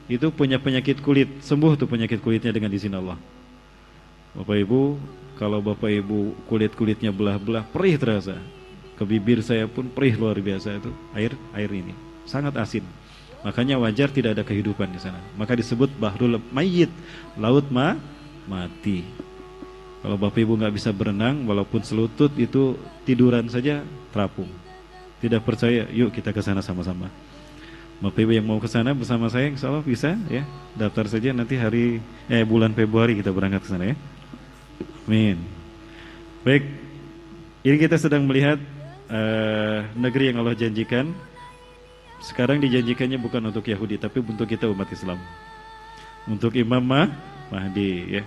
itu punya penyakit kulit, sembuh tuh penyakit kulitnya dengan izin Allah. Bapak Ibu, kalau Bapak Ibu kulit-kulitnya belah-belah, perih terasa. Ke bibir saya pun perih luar biasa itu air ini. Sangat asin. Makanya wajar tidak ada kehidupan di sana. Maka disebut Bahrul Mayyit, laut mati. Kalau Bapak Ibu nggak bisa berenang, walaupun selutut itu tiduran saja terapung. Tidak percaya, yuk kita ke sana sama-sama. Bapak Ibu yang mau ke sana bersama saya, insya Allah bisa ya. Daftar saja nanti bulan Februari kita berangkat ke sana ya. Amin. Baik, ini kita sedang melihat negeri yang Allah janjikan. Sekarang dijanjikannya bukan untuk Yahudi, tapi untuk kita umat Islam, untuk Imam Mahdi ya.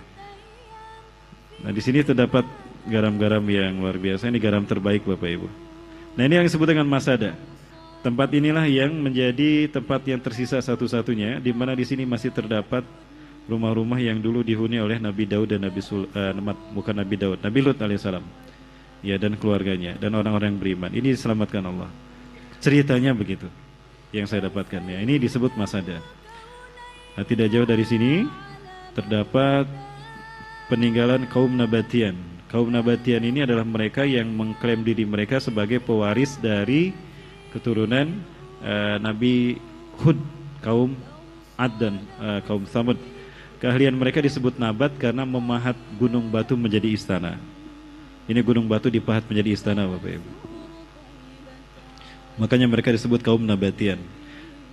Nah, di sini terdapat garam-garam yang luar biasa. Ini garam terbaik, Bapak Ibu. Nah, ini yang disebut dengan Masada. Tempat inilah yang menjadi tempat yang tersisa satu-satunya, di mana di sini masih terdapat rumah-rumah yang dulu dihuni oleh Nabi Daud dan Nabi Daud, Nabi Lut alaihissalam, ya, dan keluarganya dan orang-orang yang beriman. Ini diselamatkan Allah. Ceritanya begitu yang saya dapatkan ya. Ini disebut Masada. Nah, tidak jauh dari sini terdapat peninggalan kaum Nabatian. Kaum Nabatian ini adalah mereka yang mengklaim diri mereka sebagai pewaris dari keturunan Nabi Hud, kaum Ad dan kaum Thamud. Keahlian mereka disebut nabat karena memahat gunung batu menjadi istana. Ini gunung batu dipahat menjadi istana, Bapak Ibu. Makanya mereka disebut kaum Nabatian.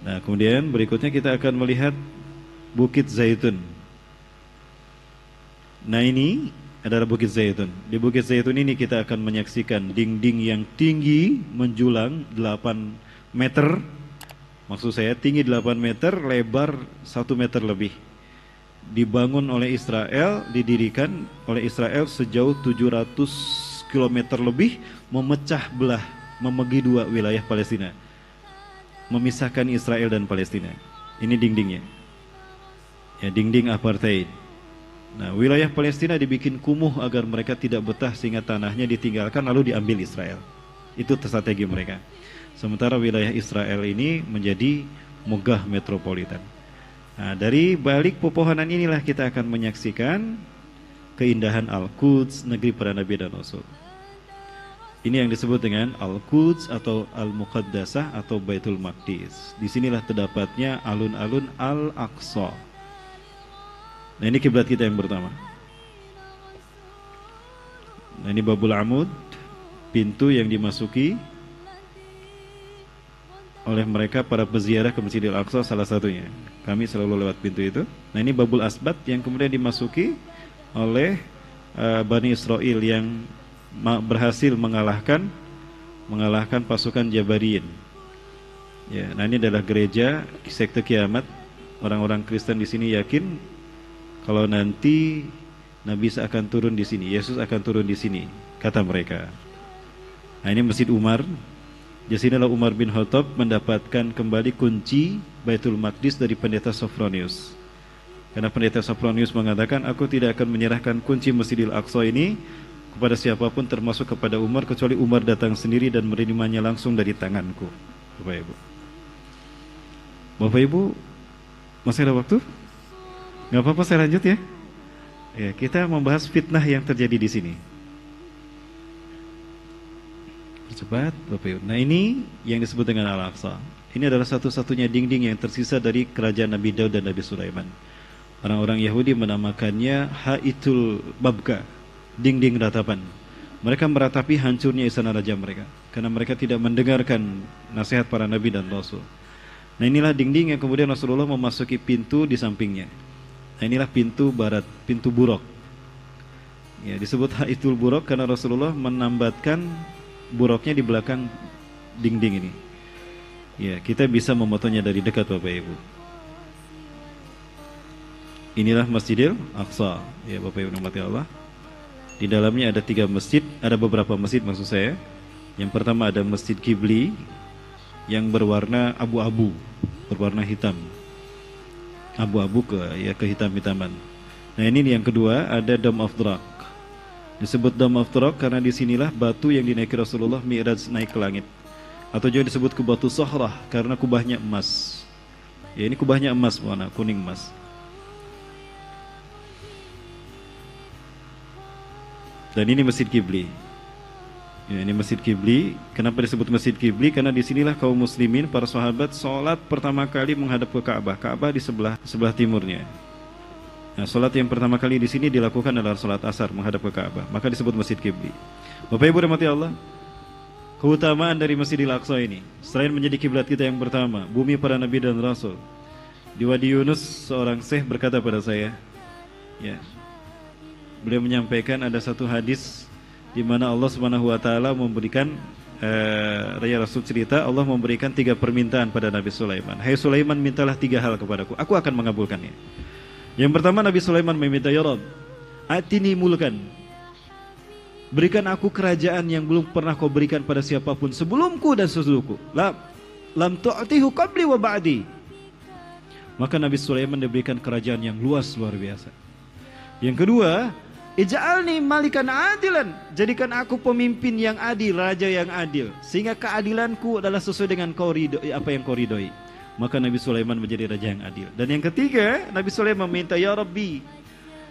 Nah, kemudian berikutnya kita akan melihat Bukit Zaitun. Nah, ini adalah Bukit Zaitun. Di Bukit Zaitun ini kita akan menyaksikan dinding yang tinggi menjulang 8 meter. Maksud saya tinggi 8 meter, lebar 1 meter lebih. Dibangun oleh Israel, didirikan oleh Israel sejauh 700 km lebih, memecah belah, membagi 2 wilayah Palestina, memisahkan Israel dan Palestina. Ini dindingnya ya, dinding apartheid. Nah, wilayah Palestina dibikin kumuh agar mereka tidak betah sehingga tanahnya ditinggalkan lalu diambil Israel. Itu strategi mereka. Sementara wilayah Israel ini menjadi megah metropolitan. Nah, dari balik pepohonan inilah kita akan menyaksikan keindahan Al-Quds, negeri para nabi dan rasul. Ini yang disebut dengan Al-Quds atau Al-Muqaddasah atau Baitul Maqdis. Disinilah terdapatnya alun-alun Al-Aqsa. Nah, ini kiblat kita yang pertama. Nah, ini Babul Amud, pintu yang dimasuki. oleh mereka para peziarah ke Masjidil Aqsa salah satunya. Kami selalu lewat pintu itu. Nah, ini Babul Asbat yang kemudian dimasuki oleh Bani Israel yang berhasil mengalahkan pasukan Jabariyin. Ya, nah ini adalah gereja sekte kiamat. Orang-orang Kristen di sini yakin kalau nanti Nabi akan turun di sini, Yesus akan turun di sini, kata mereka. Nah, ini Masjid Umar. Di sinilah Umar bin Khattab mendapatkan kembali kunci Baitul Maqdis dari pendeta Sophronius. Karena pendeta Sophronius mengatakan, aku tidak akan menyerahkan kunci Masjidil Aqsa ini kepada siapapun termasuk kepada Umar, kecuali Umar datang sendiri dan menerimanya langsung dari tanganku. Bapak Ibu, masih ada waktu? Gak apa-apa, saya lanjut ya. Ya, kita membahas fitnah yang terjadi di sini. Cepat, Bapak Ibu. Nah, ini yang disebut dengan Al-Aqsa. Ini adalah satu-satunya dinding yang tersisa dari kerajaan Nabi Daud dan Nabi Sulaiman. Orang-orang Yahudi menamakannya Haitul Babka, dinding ratapan. Mereka meratapi hancurnya istana raja mereka, karena mereka tidak mendengarkan nasihat para nabi dan rasul. Nah, inilah dinding yang kemudian Rasulullah memasuki pintu di sampingnya. Nah, inilah pintu barat, pintu Buraq. Ya, disebut Haitul Buraq karena Rasulullah menambatkan buruknya di belakang dinding ini. Ya, kita bisa memotonya dari dekat, Bapak Ibu. Inilah Masjidil Aqsa. Ya, Bapak Ibu rahmati Allah. Di dalamnya ada 3 masjid, ada beberapa masjid maksud saya. Yang pertama ada Masjid Qibli yang berwarna abu-abu, berwarna hitam. Abu-abu ke hitam-hitaman. Nah, ini yang kedua ada Dome of the Rock. Disebut Dome of the Rock karena disinilah batu yang dinaiki Rasulullah Mi'raj naik ke langit. Atau juga disebut Kubatu Sahrah karena kubahnya emas. Ya, ini kubahnya emas, warna kuning emas. Dan ini Masjid Qibli. Ya, ini Masjid Qibli. Kenapa disebut Masjid Qibli? Karena disinilah kaum muslimin, para sahabat sholat pertama kali menghadap ke Ka'bah. Ka'bah di sebelah timurnya. Nah, sholat yang pertama kali di sini dilakukan adalah sholat asar menghadap ke Ka'bah, maka disebut Masjid Qibli. Bapak Ibu rahmati Allah, keutamaan dari Masjidil Aqsa ini, selain menjadi kiblat kita yang pertama, bumi para nabi dan rasul. Di Wadi Yunus, seorang syekh berkata pada saya, ya, beliau menyampaikan ada satu hadis di mana Allah Subhanahu wa taala memberikan Raya Rasul cerita, Allah memberikan 3 permintaan pada Nabi Sulaiman. Hai Sulaiman, mintalah 3 hal kepadaku, aku akan mengabulkannya. Yang pertama, Nabi Sulaiman meminta, ya Rabb, atini mulkan, berikan aku kerajaan yang belum pernah kau berikan pada siapapun sebelumku dan sesudahku. Lam tu'tihu qabli wa ba'di. Maka Nabi Sulaiman diberikan kerajaan yang luas, luar biasa. Yang kedua, ij'alni malikan adilan, jadikan aku pemimpin yang adil, raja yang adil, sehingga keadilanku adalah sesuai dengan apa yang kau ridhoi. Maka Nabi Sulaiman menjadi raja yang adil. Dan yang ketiga, Nabi Sulaiman meminta, ya Rabbi,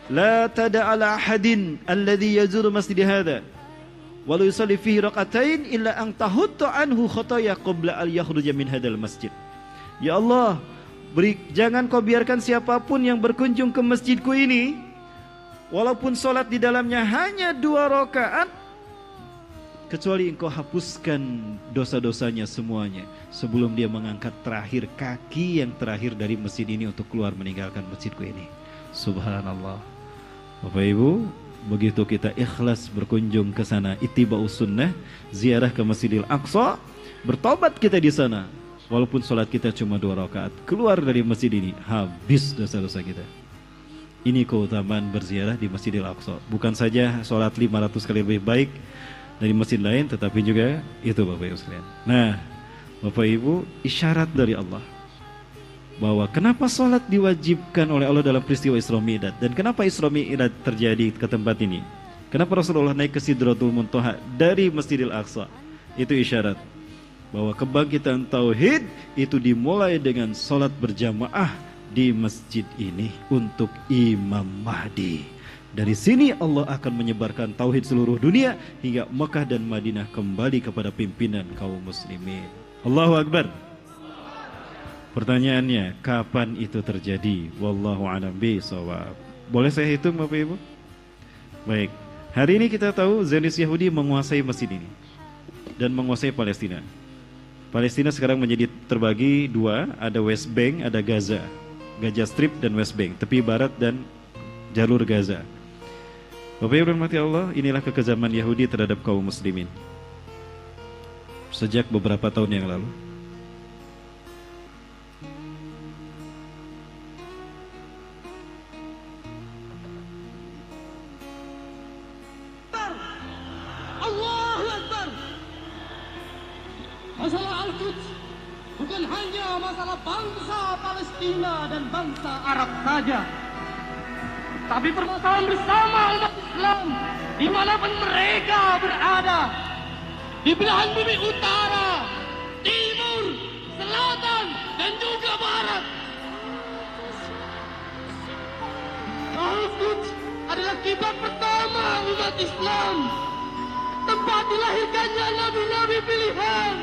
la tada'ala ahadin alladhi yazuru masjid hadha walau yusalli fihi raqatain illa an tahutta anhu khataya qabla al yakhruja min hadzal masjid. Ya Allah, jangan kau biarkan siapapun yang berkunjung ke masjidku ini, walaupun sholat di dalamnya hanya 2 rakaat, kecuali engkau hapuskan dosa-dosanya semuanya sebelum dia mengangkat kaki yang terakhir dari masjid ini untuk keluar meninggalkan masjidku ini. Subhanallah. Bapak Ibu, begitu kita ikhlas berkunjung ke sana, ittiba'us sunnah, ziarah ke Masjidil Aqsa, bertobat kita di sana, walaupun sholat kita cuma 2 rakaat, keluar dari masjid ini habis dosa-dosa kita. Ini keutamaan berziarah di Masjidil Aqsa. Bukan saja sholat 500 kali lebih baik dari masjid lain, tetapi juga itu, Bapak Ibu sekalian. Nah, Bapak Ibu, isyarat dari Allah bahwa kenapa sholat diwajibkan oleh Allah dalam peristiwa Isra Mi'raj, dan kenapa Isra Mi'raj terjadi ke tempat ini, kenapa Rasulullah naik ke Sidratul Muntaha dari Masjidil Aqsa. Itu isyarat bahwa kebangkitan tauhid itu dimulai dengan sholat berjamaah di masjid ini untuk Imam Mahdi. Dari sini Allah akan menyebarkan tauhid seluruh dunia hingga Mekah dan Madinah kembali kepada pimpinan kaum muslimin. Allahu Akbar. Pertanyaannya, kapan itu terjadi? Wallahu a'lam bishawab. Boleh saya hitung, Bapak Ibu? Baik. Hari ini kita tahu Zionis Yahudi menguasai masjid ini dan menguasai Palestina. Palestina sekarang menjadi terbagi dua, ada West Bank, ada Gaza. Gaza Strip dan West Bank, tepi barat dan jalur Gaza. Bapak Ibu rahmati Allah, inilah kekejaman Yahudi terhadap kaum muslimin sejak beberapa tahun yang lalu. Allahu Akbar. Masalah Al-Quds bukan hanya masalah bangsa Palestina dan bangsa Arab saja, tapi permasalahan bersama umat Islam dimanapun mereka berada, di belahan bumi utara, timur, selatan, dan juga barat. Al-Quds adalah kiblat pertama umat Islam, tempat dilahirkannya nabi-nabi pilihan,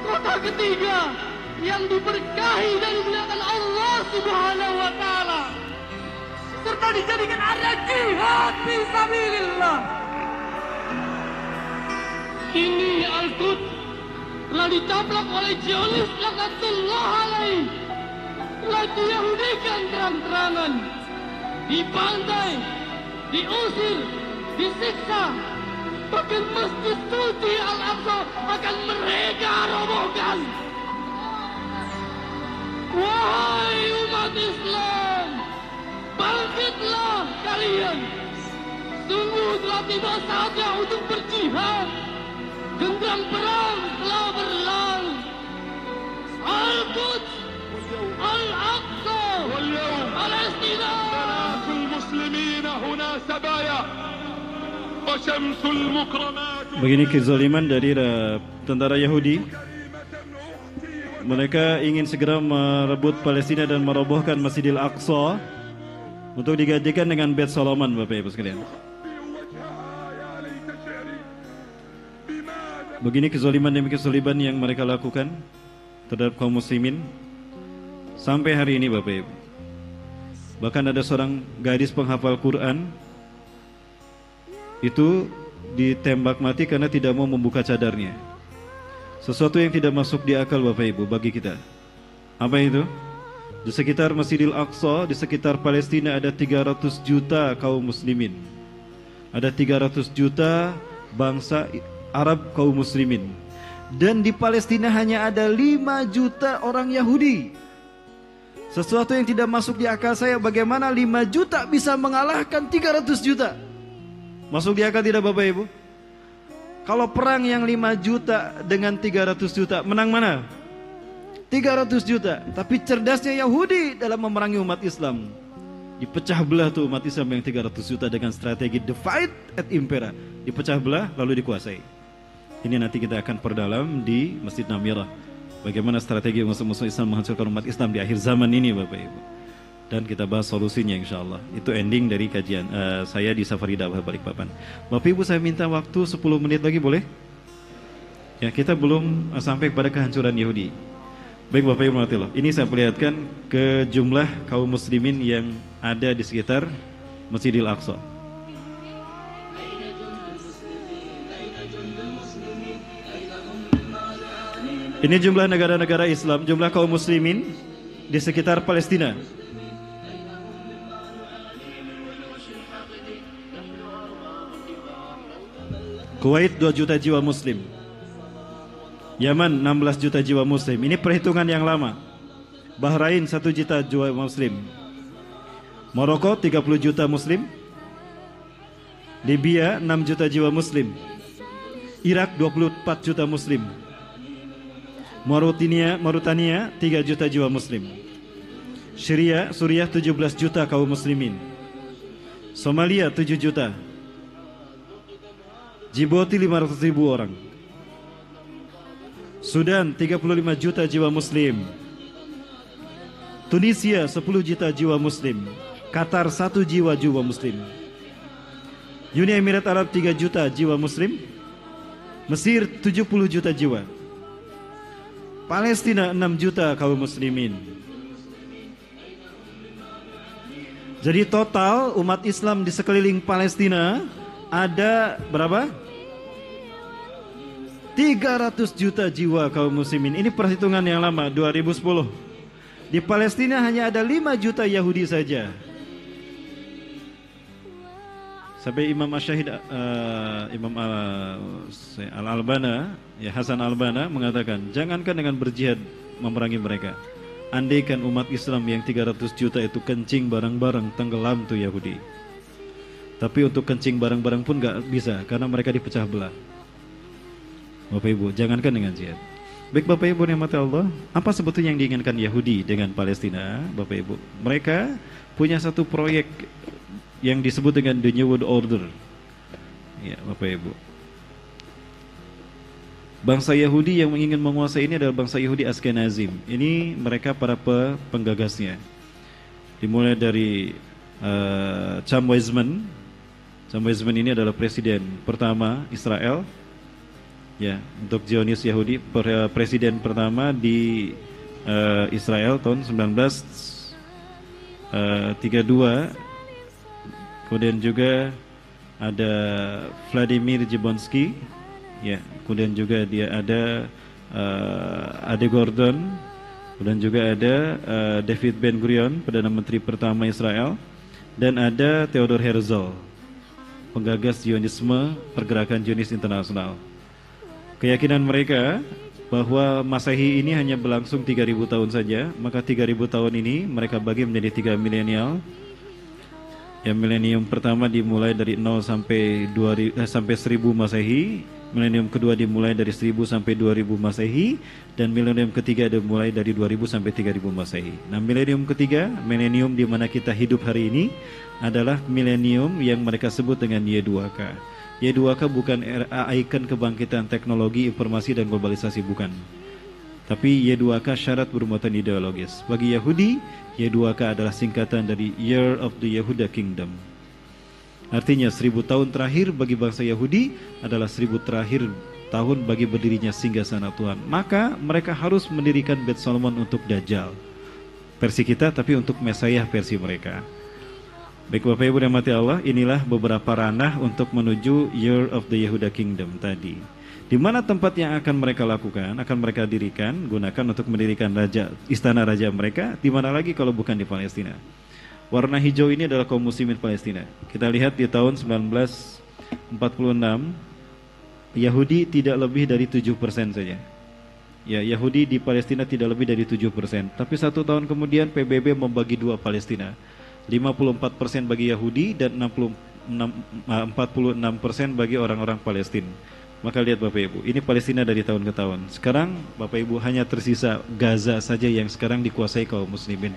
kota ketiga yang diberkahi dan dimuliakan Allah Subhanahu wa Ta'ala, serta dijadikan area jihad fisabilillah. Ini Al-Quds telah dicaplok oleh Zionis laknatullah alaih, telah diyahudikan terang-terangan, dibantai, diusir, disiksa. Bahkan masjid suci Al-Aqsa akan mereka robohkan. Wahai umat Islam, bangkitlah kalian. Sungguh telah tiba saatnya untuk berjihad. Genderang perang telah berlalu. Al-Quds, Al-Aqsa, Palestina. المسلمين هنا سبايا وشمس المكرمات. Begini kezaliman dari tentara Yahudi. Mereka ingin segera merebut Palestina dan merobohkan Masjidil Aqsa untuk digantikan dengan Bait Solomon, Bapak Ibu sekalian. Begini kezaliman demi kezaliman yang mereka lakukan terhadap kaum muslimin sampai hari ini, Bapak Ibu. Bahkan ada seorang gadis penghafal Quran itu ditembak mati karena tidak mau membuka cadarnya. Sesuatu yang tidak masuk di akal, Bapak Ibu, bagi kita. Apa itu? Di sekitar Masjidil Aqsa, di sekitar Palestina ada 300 juta kaum muslimin. Ada 300 juta bangsa Arab kaum muslimin. Dan di Palestina hanya ada 5 juta orang Yahudi. Sesuatu yang tidak masuk di akal saya, bagaimana 5 juta bisa mengalahkan 300 juta? Masuk di akal tidak, Bapak Ibu? Kalau perang yang 5 juta dengan 300 juta, menang mana? 300 juta. Tapi cerdasnya Yahudi dalam memerangi umat Islam. Dipecah belah tuh umat Islam yang 300 juta dengan strategi divide et impera. Dipecah belah lalu dikuasai. Ini nanti kita akan perdalam di Masjid Namirah. Bagaimana strategi musuh-musuh Islam menghancurkan umat Islam di akhir zaman ini, Bapak Ibu. Dan kita bahas solusinya insya Allah. Itu ending dari kajian saya di Safari Dakwah Balikpapan. Bapak Ibu, saya minta waktu 10 menit lagi, boleh? Ya, kita belum sampai pada kehancuran Yahudi. Baik Bapak Ibu, ini saya perlihatkan ke jumlah kaum muslimin yang ada di sekitar Masjidil Aqsa. Ini jumlah negara-negara Islam, jumlah kaum muslimin di sekitar Palestina. Kuwait 2 juta jiwa muslim. Yaman 16 juta jiwa muslim. Ini perhitungan yang lama. Bahrain 1 juta jiwa muslim. Maroko 30 juta muslim. Libya 6 juta jiwa muslim. Irak 24 juta muslim. Mauritania 3 juta jiwa muslim. Suriah 17 juta kaum muslimin. Somalia 7 juta. Djibouti 500 ribu orang. Sudan 35 juta jiwa muslim. Tunisia 10 juta jiwa muslim. Qatar 1 jiwa muslim. Uni Emirat Arab 3 juta jiwa muslim. Mesir 70 juta jiwa. Palestina 6 juta kaum muslimin. Jadi total umat Islam di sekeliling Palestina ada berapa? 300 juta jiwa kaum muslimin. Ini perhitungan yang lama, 2010. Di Palestina hanya ada 5 juta Yahudi saja. Sampai Imam Asyahid, Imam Al-Albana, ya Hasan Al-Albana mengatakan, jangankan dengan berjihad memerangi mereka, andaikan umat Islam yang 300 juta itu kencing bareng-bareng, tenggelam tuh Yahudi. Tapi untuk kencing bareng-bareng pun gak bisa, karena mereka dipecah belah. Bapak Ibu, jangankan dengan jihad. Baik Bapak Ibu yang mati Allah, apa sebetulnya yang diinginkan Yahudi dengan Palestina? Bapak Ibu, mereka punya satu proyek yang disebut dengan The New World Order. Ya Bapak Ibu, bangsa Yahudi yang ingin menguasai ini adalah bangsa Yahudi Ashkenazim. Ini mereka para penggagasnya. Dimulai dari Chaim Weizmann. Chaim Weizmann ini adalah presiden pertama Israel. Ya, untuk Zionis Yahudi, presiden pertama di Israel tahun 1932. Kemudian juga ada Vladimir Jablonski, ya. Kemudian juga dia ada Ade Gordon, kemudian juga ada David Ben Gurion, perdana menteri pertama Israel, dan ada Theodor Herzl, penggagas Zionisme, pergerakan Zionis internasional. Keyakinan mereka bahwa Masehi ini hanya berlangsung 3.000 tahun saja, maka 3.000 tahun ini mereka bagi menjadi 3 milenial. Yang milenium pertama dimulai dari 0 sampai 1000 Masehi, milenium kedua dimulai dari 1000 sampai 2000 Masehi, dan milenium ketiga dimulai dari 2000 sampai 3000 Masehi. Nah, milenium ketiga, milenium di mana kita hidup hari ini adalah milenium yang mereka sebut dengan Y2K. Y2K bukan ikon kebangkitan teknologi, informasi, dan globalisasi, bukan. Tapi Y2K syarat bermuatan ideologis. Bagi Yahudi, Y2K adalah singkatan dari Year of the Yehuda Kingdom. Artinya 1000 tahun terakhir bagi bangsa Yahudi adalah 1000 terakhir tahun bagi berdirinya singgasana Tuhan. Maka mereka harus mendirikan Beit Solomon untuk Dajjal, versi kita, tapi untuk Mesayah versi mereka. Baik Bapak Ibu dan mati Allah, inilah beberapa ranah untuk menuju Year of the Yehuda Kingdom tadi. Di mana tempat yang akan mereka lakukan, akan mereka dirikan, gunakan untuk mendirikan istana raja mereka, di mana lagi kalau bukan di Palestina. Warna hijau ini adalah kaum muslimin Palestina. Kita lihat di tahun 1946, Yahudi tidak lebih dari 7% saja. Ya, Yahudi di Palestina tidak lebih dari 7%. Tapi 1 tahun kemudian PBB membagi 2 Palestina. 54% bagi Yahudi dan 46% bagi orang-orang Palestina. Maka lihat Bapak Ibu, ini Palestina dari tahun ke tahun. Sekarang Bapak Ibu hanya tersisa Gaza saja yang sekarang dikuasai kaum muslimin.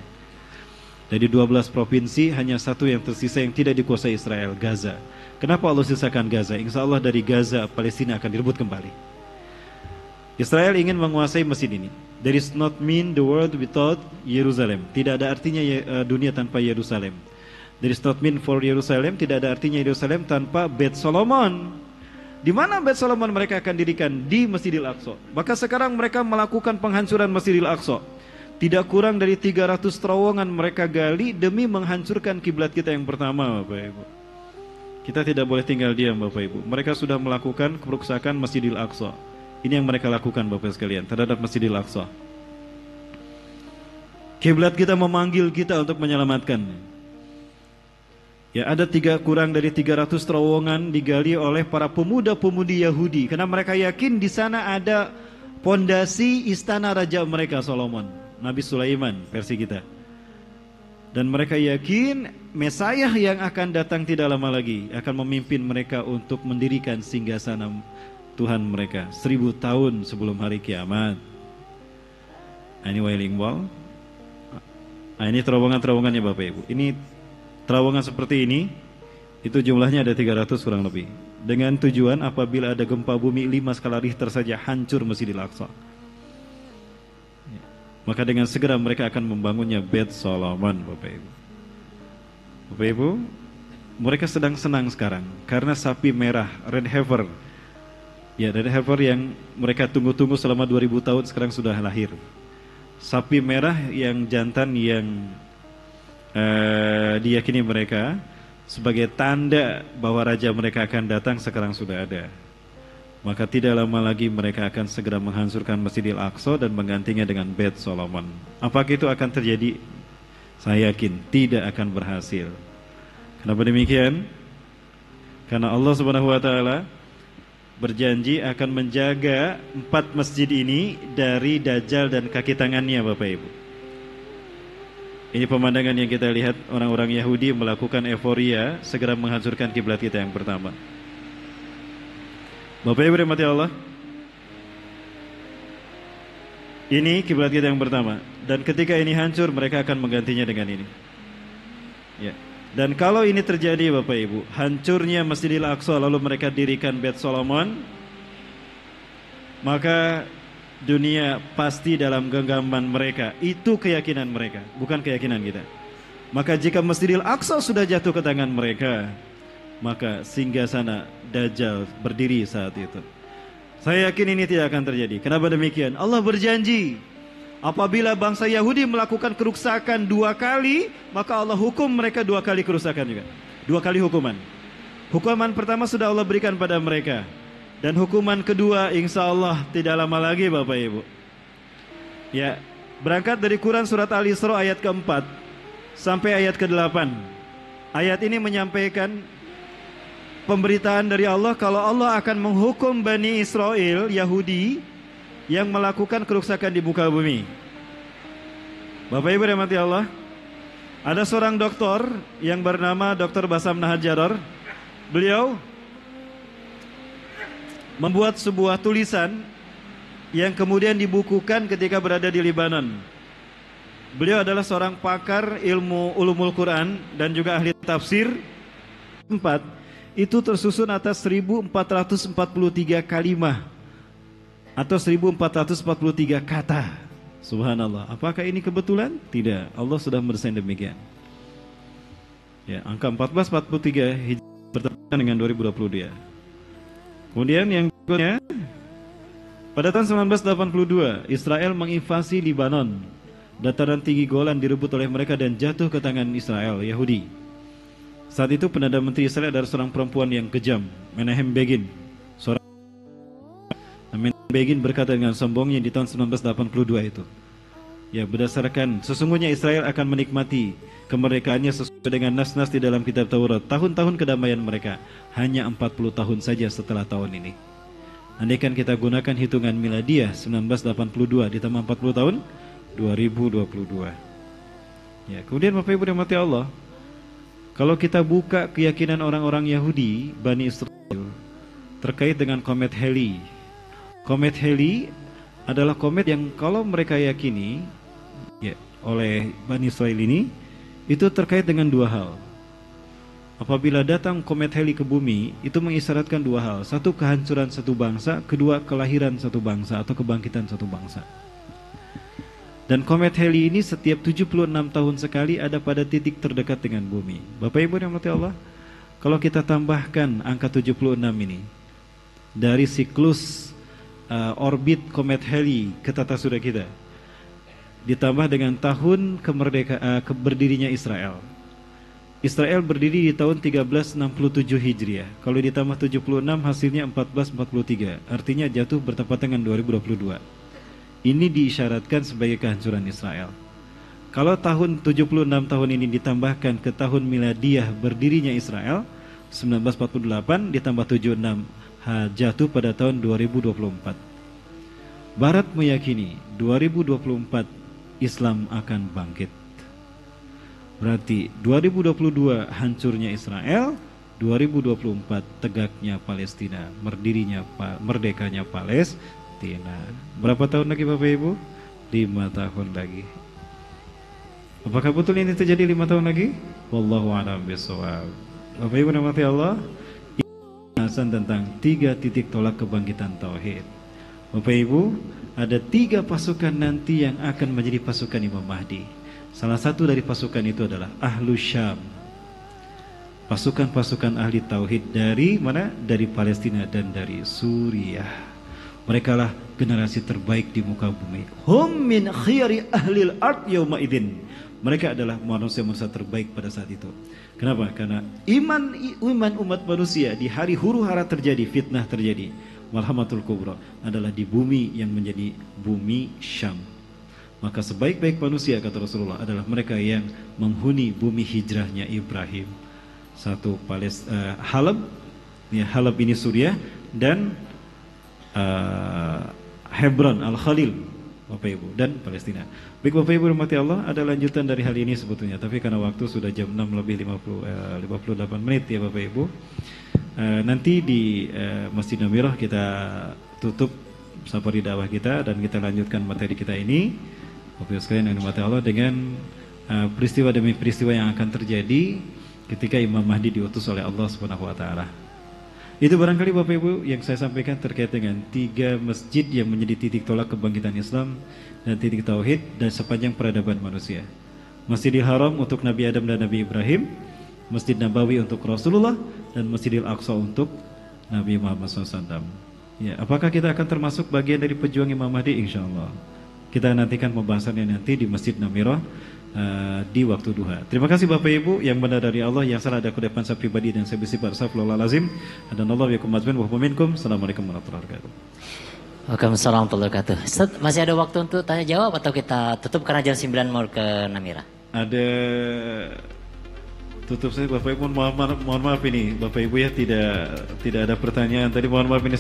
Dari 12 provinsi hanya 1 yang tersisa yang tidak dikuasai Israel, Gaza. Kenapa Allah sisakan Gaza? Insya Allah dari Gaza Palestina akan direbut kembali. Israel ingin menguasai mesin ini. There is not mean the world without Jerusalem. Tidak ada artinya dunia tanpa Yerusalem. There is not mean for Jerusalem. Tidak ada artinya Yerusalem tanpa Beit Solomon. Di mana Beit Solomon mereka akan dirikan? Di Masjidil Aqsa. Maka sekarang mereka melakukan penghancuran Masjidil Aqsa. Tidak kurang dari 300 terowongan mereka gali demi menghancurkan kiblat kita yang pertama, Bapak Ibu. Kita tidak boleh tinggal diam, Bapak Ibu. Mereka sudah melakukan kerusakan Masjidil Aqsa. Ini yang mereka lakukan Bapak sekalian terhadap Masjidil Aqsa. Kiblat kita memanggil kita untuk menyelamatkan. Ya, ada kurang dari 300 terowongan digali oleh para pemuda-pemudi Yahudi karena mereka yakin di sana ada pondasi istana raja mereka Solomon, Nabi Sulaiman versi kita. Dan mereka yakin Mesayah yang akan datang tidak lama lagi akan memimpin mereka untuk mendirikan singgasana Tuhan mereka 1000 tahun sebelum hari kiamat. Ini Wailing Wall. Nah, ini terowongan-terowongannya Bapak Ibu. Ini terowongan seperti ini, itu jumlahnya ada 300 kurang lebih. Dengan tujuan apabila ada gempa bumi 5 skala Richter saja hancur Masjidil Aqsa. Maka dengan segera mereka akan membangunnya Beit Solomon Bapak Ibu. Bapak Ibu, mereka sedang senang sekarang karena sapi merah Red Heifer. Ya, Red Heifer yang mereka tunggu-tunggu selama 2000 tahun sekarang sudah lahir. Sapi merah yang jantan yang diyakini mereka sebagai tanda bahwa raja mereka akan datang sekarang sudah ada. maka tidak lama lagi mereka akan segera menghancurkan Masjidil Aqsa dan menggantinya dengan Bait Solomon. Apakah itu akan terjadi? Saya yakin tidak akan berhasil. Kenapa demikian? Karena Allah Subhanahu wa taala berjanji akan menjaga 4 masjid ini dari Dajjal dan kaki tangannya, Bapak Ibu. Ini pemandangan yang kita lihat orang-orang Yahudi melakukan euforia segera menghancurkan kiblat kita yang pertama. Bapak Ibu rahmati Allah, ini kiblat kita yang pertama, dan ketika ini hancur mereka akan menggantinya dengan ini. Ya. Dan kalau ini terjadi Bapak Ibu, hancurnya Masjidil Aqsa lalu mereka dirikan Bait Solomon, maka dunia pasti dalam genggaman mereka. Itu keyakinan mereka, bukan keyakinan kita. Maka jika Masjidil Aqsa sudah jatuh ke tangan mereka, maka singgasana Dajjal berdiri saat itu. Saya yakin ini tidak akan terjadi. Kenapa demikian? Allah berjanji, apabila bangsa Yahudi melakukan kerusakan 2 kali, maka Allah hukum mereka 2 kali kerusakan juga. 2 kali hukuman. Hukuman pertama sudah Allah berikan pada mereka, dan hukuman kedua insya Allah tidak lama lagi Bapak Ibu. Ya, berangkat dari Quran surat Al-Isra ayat ke-4 sampai ayat ke-8. Ayat ini menyampaikan pemberitaan dari Allah kalau Allah akan menghukum Bani Israel, Yahudi, yang melakukan kerusakan di muka bumi. Bapak Ibu rahmati Allah, ada seorang dokter yang bernama Dr. Basam Nahajaror. Beliau membuat sebuah tulisan yang kemudian dibukukan ketika berada di Libanon. Beliau adalah seorang pakar ilmu ulumul Quran dan juga ahli tafsir. 4 itu tersusun atas 1443 kalimah atau 1443 kata. Subhanallah. Apakah ini kebetulan? Tidak. Allah sudah mendesain demikian. Ya, angka 1443 Hijriah bertepatan dengan 2022. Kemudian yang berikutnya, pada tahun 1982 Israel menginvasi Libanon. Dataran tinggi Golan direbut oleh mereka dan jatuh ke tangan Israel, Yahudi. Saat itu Perdana Menteri Israel adalah seorang perempuan yang kejam, Menahem Begin. Menahem Begin berkata dengan sombongnya di tahun 1982 itu, ya, berdasarkan sesungguhnya Israel akan menikmati kemerdekaannya sesuai dengan nas-nas di dalam kitab Taurat. Tahun-tahun kedamaian mereka hanya 40 tahun saja setelah tahun ini. Andaikan kita gunakan hitungan miladiah 1982 ditambah 40 tahun, 2022. Ya, kemudian Bapak Ibu rahmati Allah, kalau kita buka keyakinan orang-orang Yahudi, Bani Israel, terkait dengan komet Halley. Komet Halley adalah komet yang kalau mereka yakini, ya, oleh Bani Israel ini, itu terkait dengan 2 hal. Apabila datang komet Halley ke bumi, itu mengisyaratkan 2 hal. 1, kehancuran satu bangsa. 2, kelahiran satu bangsa atau kebangkitan satu bangsa. Dan komet Halley ini setiap 76 tahun sekali ada pada titik terdekat dengan bumi. Bapak Ibu yang rahmati Allah, kalau kita tambahkan angka 76 ini dari siklus orbit komet Halley ke tata surya kita, ditambah dengan tahun berdirinya Israel. Israel berdiri di tahun 1367 Hijriah. Kalau ditambah 76 hasilnya 1443. Artinya jatuh bertepatan dengan 2022. Ini diisyaratkan sebagai kehancuran Israel. Kalau tahun 76 tahun ini ditambahkan ke tahun miladiah berdirinya Israel 1948 ditambah 76 jatuh pada tahun 2024. Barat meyakini 2024 Islam akan bangkit. Berarti 2022 hancurnya Israel, 2024 tegaknya Palestina, merdekanya Palestina. Berapa tahun lagi Bapak Ibu? 5 tahun lagi. Apakah betul ini terjadi 5 tahun lagi? Wallahu a'lam bishawab. Bapak Ibu rahmati Allah, pembahasan tentang 3 titik tolak kebangkitan tauhid. Bapak Ibu, ada 3 pasukan nanti yang akan menjadi pasukan Imam Mahdi. Salah satu dari pasukan itu adalah Ahlus Syam. Pasukan-pasukan ahli tauhid dari mana? Dari Palestina dan dari Suriah. Mereka lah generasi terbaik di muka bumi. Hum min khiyari ahlil ard yawma idzin. Mereka adalah manusia-manusia terbaik pada saat itu. Kenapa? Karena iman umat manusia di hari huru hara terjadi, fitnah terjadi. Malhamatul Kubra adalah di bumi yang menjadi bumi Syam. Maka sebaik-baik manusia kata Rasulullah adalah mereka yang menghuni bumi hijrahnya Ibrahim. Satu Halab, ya, Halab ini Suriah, dan Hebron Al-Khalil, Bapak Ibu, dan Palestina. Baik Bapak Ibu rahmati Allah, ada lanjutan dari hal ini sebetulnya, tapi karena waktu sudah jam 6 lebih 58 menit ya Bapak Ibu. Nanti di Masjid Namirah kita tutup safari dakwah kita dan kita lanjutkan materi kita ini, Bapak Ibu sekalian yang dirahmati Allah, dengan peristiwa demi peristiwa yang akan terjadi ketika Imam Mahdi diutus oleh Allah Subhanahu wa taala. Itu barangkali Bapak Ibu yang saya sampaikan terkait dengan 3 masjid yang menjadi titik tolak kebangkitan Islam dan titik tauhid dan sepanjang peradaban manusia. Masjidil Haram untuk Nabi Adam dan Nabi Ibrahim, Masjid Nabawi untuk Rasulullah, dan Masjidil Aqsa untuk Nabi Muhammad SAW. Ya, apakah kita akan termasuk bagian dari pejuang Imam Mahdi? Insya Allah. Kita nantikan pembahasannya nanti di Masjid Namirah di waktu duha. Terima kasih Bapak Ibu, yang benar dari Allah, yang salah ada kudapan saya pribadi dan saya bersifat astagfirullahalazim. Dan Allah yakum mazmin wa minkum. Assalamualaikum warahmatullahi wabarakatuh. Waalaikumsalam warahmatullahi wabarakatuh. Ustaz, masih ada waktu untuk tanya jawab atau kita tutup karena jam 9 mau ke Namirah? Ada tutup saya Bapak Ibu, mohon maaf ini Bapak Ibu ya, tidak ada pertanyaan tadi, mohon maaf ini.